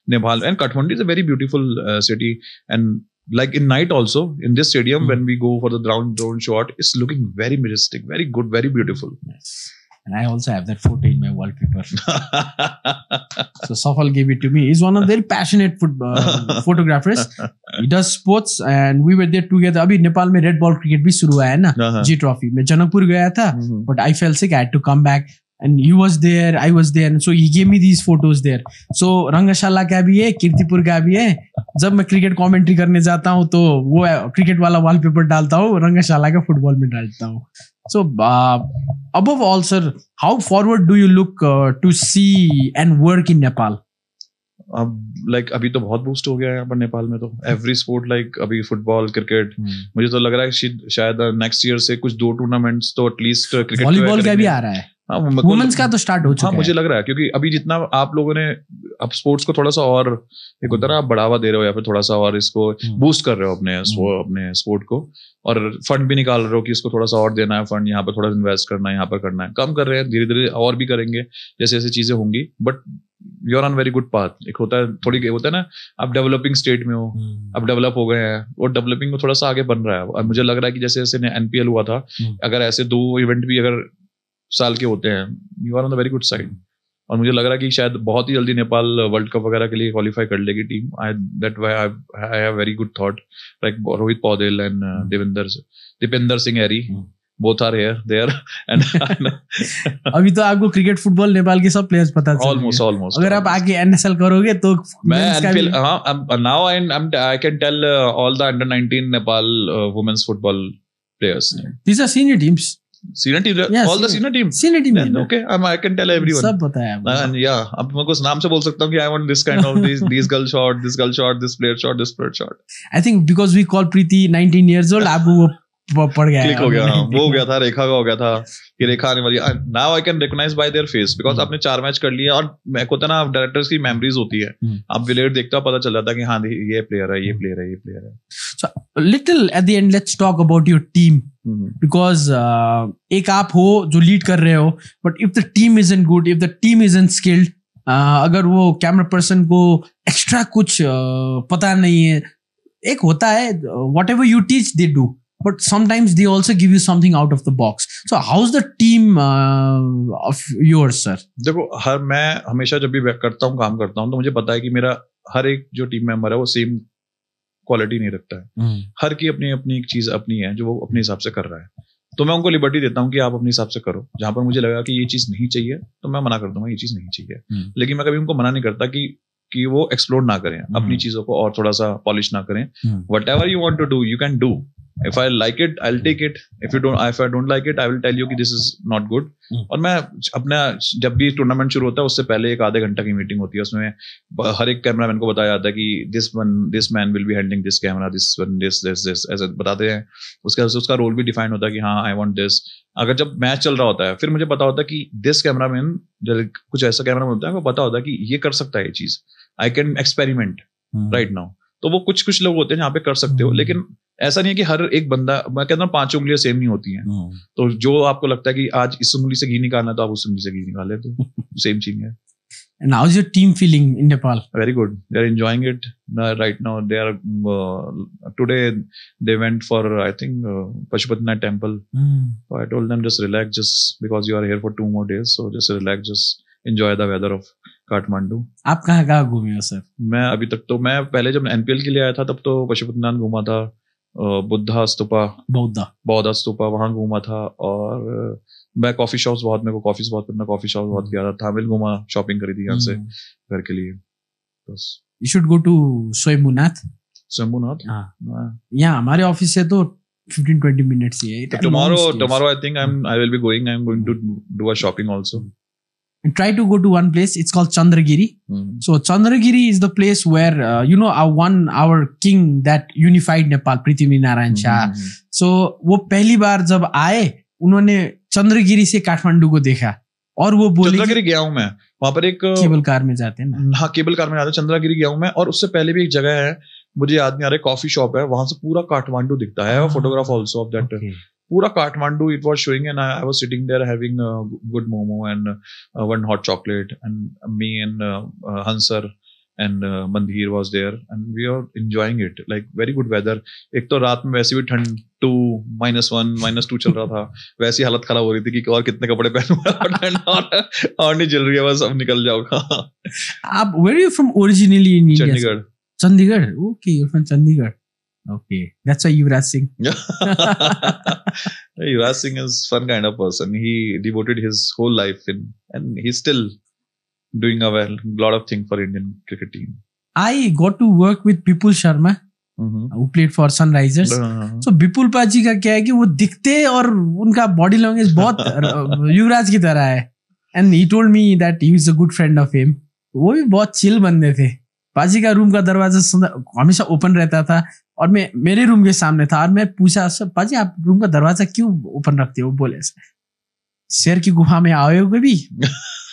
Speaker 1: Nepal. And Kathmandu is a very beautiful city, and like in night also in this stadium when we go for the drone shot, it's looking very majestic, very good, very beautiful.
Speaker 2: Yes. And I also have that photo in my wallpaper. So Safal gave it to me. He's one of very passionate photographers. He does sports and we were there together. अभी नेपाल में रेड बॉल क्रिकेट भी शुरू हुआ है ना, जी ट्रॉफी. मैं जनकपुर गया था, but I fell sick. I had to come back. And he was there, I was there, and so he gave me these photos there. So रंगशाला का भी है, कीर्तिपुर का भी है. जब मैं क्रिकेट कमेंट्री करने जाता हूँ तो वो क्रिकेट वाला वॉलपेपर डालता हूँ, रंगशाला का फुटबॉल में डालता हूँ. So above all sir, how forward do you look to see and work in Nepal?
Speaker 1: Like अभी तो बहुत बूस्ट हो गया है यहाँ पर नेपाल में तो. एवरी स्पोर्ट, लाइक अभी फुटबॉल, क्रिकेट, मुझे तो लग रहा है शायद नेक्स्ट ईयर से कुछ 2 टूर्नामेंट्स तो एटलीस्ट क्रिकेट,
Speaker 2: वॉलीबॉल का भी आ रहा है. वुमेन्स का तो स्टार्ट हो चुका है.
Speaker 1: मुझे लग रहा है क्योंकि अभी जितना आप लोगों ने अब स्पोर्ट्स को थोड़ा सा और एक होता है ना, आप बढ़ावा दे रहे हो या फिर थोड़ा सा और इसको बूस्ट कर रहे हो अपने स्पोर्ट को, और फंड भी निकाल रहे हो कि इसको थोड़ा सा और देना है, फंड यहाँ पर थोड़ा इन्वेस्ट करना है, यहाँ पर करना है. कम कर रहे हैं, धीरे धीरे और भी करेंगे जैसे जैसे चीजें होंगी. But you are on very good path. एक होता है थोड़ी, होता है ना, आप डेवलपिंग स्टेट में हो, अब डेवलप हो गए हैं और डेवलपिंग में थोड़ा सा आगे बन रहा है. और मुझे लग रहा है कि जैसे जैसे NPL हुआ था, अगर ऐसे 2 इवेंट भी अगर साल के होते हैं, you are on the very good side. और मुझे लग रहा है कि शायद बहुत ही जल्दी नेपाल वर्ल्ड कप वगैरह के लिए क्वालिफाई कर लेगी team. I have very good thought, like Rohit Paudel and Dipendra Singh Airee, both are here there and
Speaker 2: अभी तो आपको क्रिकेट फुटबॉल नेपाल के सब प्लेयर्स पता चल
Speaker 1: almost
Speaker 2: अगर आप आगे NSL करोगे तो
Speaker 1: मैं NPL, now I can tell all the under-19 Nepal women's football players.
Speaker 2: These are senior teams.
Speaker 1: Senior team, all the senior team.
Speaker 2: Senior team.
Speaker 1: Okay, I can tell everyone.
Speaker 2: सब पता है आपको.
Speaker 1: And yeah, अब मैं कुछ नाम से बोल सकता हूँ कि I want this kind of these girl shot, this girl shot, this player shot, this player shot.
Speaker 2: I think because we call Preeti 19 years old, आपको वो पड़ गया
Speaker 1: क्लिक हो गया, वो हो गया था, रेखा का हो गया था कि रेखा आने वाली है। Now I can recognise by their face because आपने 4 मैच कर लिए। और मेरे को ना डायरेक्टर्स की मेमोरीज होती है, आप विलेट देखते हो पता चल जाता है कि हाँ ये प्लेयर है, ये प्लेयर है, ये प्लेयर है।
Speaker 2: So little at the end, let's talk about your team because एक आप हो जो लीड कर रहे हो, but if the team isn't good, if the team isn't skilled, अगर वो कैमरा पर्सन को एक्स्ट्रा कुछ पता नहीं है, एक होता है whatever you teach they do, but sometimes they also give you something out of the box. So how's the team of yours, sir?
Speaker 1: देखो मैं हमेशा जब भी करता हूँ, काम करता हूँ, तो मुझे पता है कि मेरा हर एक जो टीम मेंबर है वो सेम क्वालिटी नहीं रखता है। हर की अपनी अपनी एक चीज अपनी है जो वो अपने हिसाब से कर रहा है। तो मैं उनको लिबर्टी देता हूँ कि आप अपने हिसाब से करो। जहां पर मुझे लगा कि ये चीज नहीं चाहिए तो मैं मना कर दूंगा, ये चीज नहीं चाहिए। लेकिन मैं कभी उनको मना नहीं करता कि वो एक्सप्लोर ना करें, अपनी चीजों को और थोड़ा सा पॉलिश ना करें। Whatever you want to do you can do. If I like it, I'll take it. If I don't like it, I will tell you कि this is not good. और मैं अपना जब भी टूर्नामेंट शुरू होता है उससे पहले 1 आधे घंटा की मीटिंग होती है, उसमें हर एक कैमरामैन को बताया जाता है कि this man will be handling this camera, this one, this ऐसे बताते हैं। उसका रोल भी डिफाइन होता है कि हाँ I want this। अगर जब मैच चल रहा होता है फिर मुझे पता होता है कि this कैमरामैन, जब कुछ ऐसा कैमरामैन होता है वो पता होता है कि ये कर सकता है ये चीज, I can experiment right now। तो वो कुछ लोग होते हैं जहाँ पे कर सकते हो, लेकिन ऐसा नहीं है कि हर एक बंदा, मैं कहता हूँ 5 उंगलियां सेम नहीं होती हैं। तो जो आपको लगता है कि आज इस उंगली से घी निकालना है तो आप उस उंगली से घी निकाले, तो सेम चीज है।
Speaker 2: And how's your team feeling in Nepal?
Speaker 1: Very good. They are enjoying it right now. They are today they went for I think Pashupatinath temple. So I told them just relax, just because you are here for 2 more days. So just relax, just enjoy the weather of Kathmandu.
Speaker 2: आप कहाँ घूमे हो सर?
Speaker 1: मैं अभी तक तो मैं पहले जब NPL के लिए आया था तब तो पशुपतिनाथ घूमा था, बुद्धा स्तूपा, बौद्ध स्तूपा वहां घूमा था। और मैं कॉफी शॉप्स बहुत, मेरे को कॉफीज बहुत पसंद है, कॉफी शॉप्स बहुत किया था। थामिल घूमा, शॉपिंग करी थी यहाँ से घर के लिए। बस
Speaker 2: You should go to Swayambhunath. यहाँ हमारे ऑफिस से तो 15-20 मिनट्स ही है।
Speaker 1: Tomorrow I think I will be going. I'm going to do a shopping also.
Speaker 2: And try to go to one place. It's called Chandragiri. So Chandragiri is the place where our king that unified Nepal, Prithvi Narayan Shah. So वो पहली बार जब आए उन्होंने चंद्रगिरी से काठमांडू को देखा और वो बोले
Speaker 1: चंद्रगिरी गया हूँ मैं, वहां पर एक
Speaker 2: केबल कार में जाते हैं ना।
Speaker 1: हाँ केबल कार में जाते हैं। चंद्रगिरी गया हूँ मैं, और उससे पहले भी एक जगह है मुझे याद नहीं आ रहा, कॉफी शॉप है, वहां से पूरा काठमांडू दिखता है। फोटोग्राफ ऑल्सो ऑफ दैट पूरा Kathmandu it was showing, and I was sitting there having good momo and one hot chocolate, and me and Hansar and Mandhir was there and we are enjoying it, like very good weather. एक तो रात में वैसे भी ठंड 2 -1 -2 चल रहा था, वैसी हालत खराब हो रही थी कि और कितने कपड़े पहनूंगा, और नहीं चल रही है, बस अब निकल जाऊंगा।
Speaker 2: आप where are you from originally in India? Chandigarh. Okay, you're from Chandigarh. Okay, that's why Yuvraj Singh.
Speaker 1: Yuvraj Singh is fun kind of person. He devoted his whole life in, and he's still doing a lot of things for Indian cricket team.
Speaker 2: I got to work with Bipul Sharma, who played for Sunrisers. So Bipul पाजी का क्या है कि वो दिखते और उनका बॉडी लैंग्वेज बहुत युवराज की तरह है, and he told me that he is a good friend of him. वो भी बहुत चिल बंदे थे। पाजी का रूम का दरवाजा हमेशा ओपन रहता था और मैं मेरे रूम के सामने था, और मैं पूछा पाजी आप रूम का दरवाजा क्यों ओपन रखते हो? बोले शेर की गुफा में आओ कभी,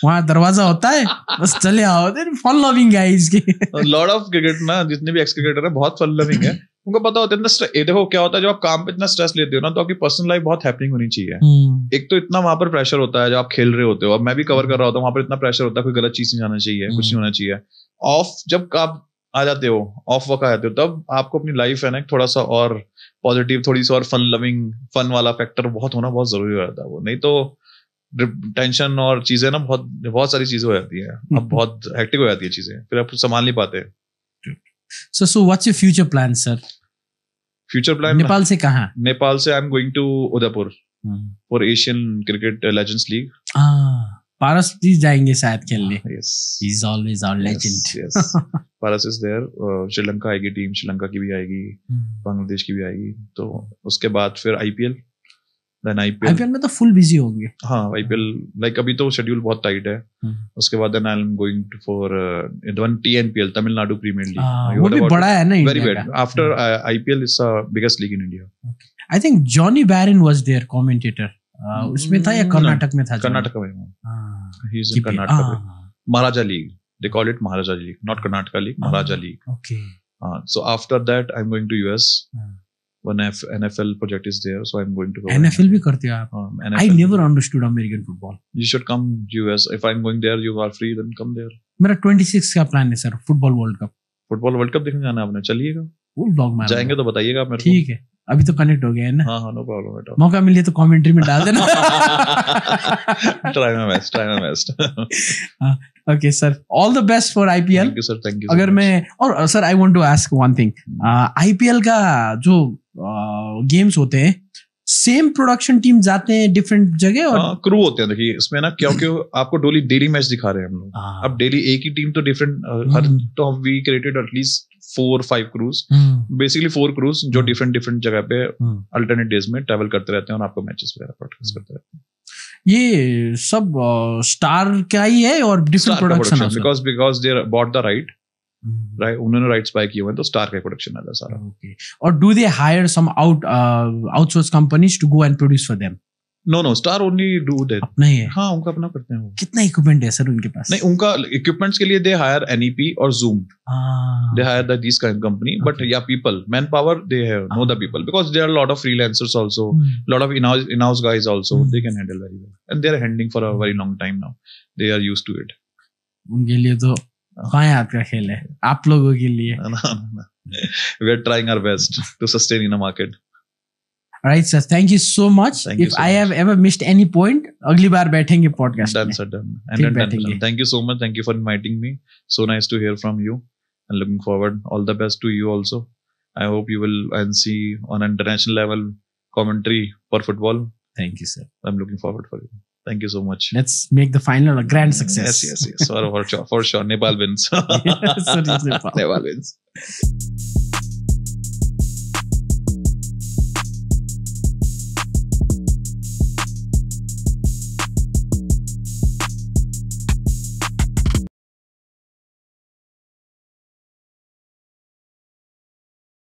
Speaker 2: वहाँ दरवाजा होता है, बस चले आओ। फन लविंग गाइस के
Speaker 1: लॉट ऑफ क्रिकेट ना, जितने भी एक्स क्रिकेटर है बहुत फन लविंग है। उनको पता होता है देखो क्या होता है, जब आप काम पे इतना स्ट्रेस लेते हो ना तो आपकी पर्सनल लाइफ बहुत हैपनिंग होनी चाहिए। एक तो इतना वहां पर प्रेशर होता है जब आप खेल रहे होते हो, अब मैं भी कवर कर रहा होता हूँ, वहां पर इतना प्रेशर होता है, कोई गलत चीज नहीं जाना चाहिए, कुछ नहीं होना चाहिए। ऑफ जब आप आ जाते हो, ऑफ वर्क आ जाते हो, तब आपको अपनी लाइफ है ना थोड़ा सा और पॉजिटिव, थोड़ी सी और फन लविंग, फन वाला फैक्टर बहुत होना बहुत जरूरी हो जाता है। वो नहीं तो टेंशन और चीजें ना बहुत सारी चीजें हो जाती है, अब बहुत हेक्टिक हो जाती है चीजें, फिर आप संभाल नहीं पाते।
Speaker 2: So what's your future plan, sir?
Speaker 1: Future plan?
Speaker 2: Nepal से कहाँ?
Speaker 1: नेपाल से I'm going to Udaipur for Asian Cricket Legends League.
Speaker 2: पारस जी जाएंगे शायद खेलने।
Speaker 1: Yes.
Speaker 2: He's always our legend.
Speaker 1: Yes. Paras is there. Sri Lanka आएगी टीम, श्रीलंका की भी आएगी, बांग्लादेश की भी आएगी। तो उसके बाद फिर IPL
Speaker 2: IPL में तो फुल बिजी होंगे।
Speaker 1: हाँ IPL लाइक अभी तो शेड्यूल बहुत टाइट है। उसके बाद then I'm going for one TNPL, Tamil Nadu premier league.
Speaker 2: वो भी बड़ा है ना
Speaker 1: very big. After IPL is the biggest league in India.
Speaker 2: I think Johnny Barron was their commentator. उसमें था या कर्नाटक में था?
Speaker 1: कर्नाटक में. He's in
Speaker 2: Keep it.
Speaker 1: Karnataka. Maharaja League. They call it Maharaja League, not Karnataka League. Maharaja League.
Speaker 2: Okay.
Speaker 1: So after that, I'm going to US. One NFL project is there, so I'm going to go.
Speaker 2: NFL भी करते हो आप?
Speaker 1: NFL.
Speaker 2: I never understood American football.
Speaker 1: You should come US. If I'm going there, you are free, then come there.
Speaker 2: मेरा 26 का प्लान है sir, football world cup.
Speaker 1: Football world cup देखने जाना है आपने? चलिएगा.
Speaker 2: वो ब्लॉग में
Speaker 1: जाएंगे तो बताइएगा मेरे को.
Speaker 2: ठीक है, अभी तो कनेक्ट हो गया है ना.
Speaker 1: हाँ, नो प्रॉब्लम एट ऑल.
Speaker 2: मौका मिले तो कमेंट्री में डाल देना.
Speaker 1: Try my best.
Speaker 2: Okay sir, all the best for IPL.
Speaker 1: Thank you sir, thank you.
Speaker 2: अगर मैं और sir, I want to ask one thing. IPL का जो गेम्स होते हैं, सेम प्रोडक्शन टीम जाते हैं डिफरेंट जगह और
Speaker 1: क्रू होते हैं. देखिए इसमें ना क्योंकि आपको डेली मैच दिखा रहे हैं हम लोग. अब डेली एक ही टीम तो डिफरेंट हर, तो we created at least 4-5 cruise, basically 4 cruise जो डिफरेंट जगह पे अल्टरनेट डेज में ट्रैवल करते रहते हैं और आपको मैचेस वगैरह ब्रॉडकास्ट करते रहते हैं.
Speaker 2: ये सब स्टार का ही है और different production,
Speaker 1: because they bought the right, उन्होंने राइट्स बाय किए हुए हैं, तो स्टार का प्रोडक्शन है सारा.
Speaker 2: और do they hire some outsource companies to go and produce for them?
Speaker 1: No, Star only do that.
Speaker 2: अपना ही है?
Speaker 1: हाँ, उनका अपना करते हैं वो.
Speaker 2: कितना इक्विपमेंट है सर उनके पास?
Speaker 1: नहीं, उनका इक्विपमेंट्स के लिए दे हायर NEP और Zoom. They hire these kind of company, but yeah, people, manpower, they know the people because there are a lot of freelancers also, lot of in-house guys also. They can handle very well, and they are handling for a very long time now. They are used to it.
Speaker 2: उनके लिए तो कहाँ हाथ का खेल है, आप लोगों के लिए.
Speaker 1: We are trying our best to sustain in a market.
Speaker 2: Alright sir, thank you so much. If I have ever missed any point, अगली बार बैठेंगे podcast
Speaker 1: में. Done. And thank you so much. Thank you for inviting me. So nice to hear from you. And looking forward. All the best to you also. I hope you will and see on international level commentary for football.
Speaker 2: Thank you sir.
Speaker 1: I'm looking forward for you. Thank you so much.
Speaker 2: Let's make the final a grand success.
Speaker 1: Yes. For sure. Nepal wins.
Speaker 2: Yes, Nepal.
Speaker 1: Nepal wins.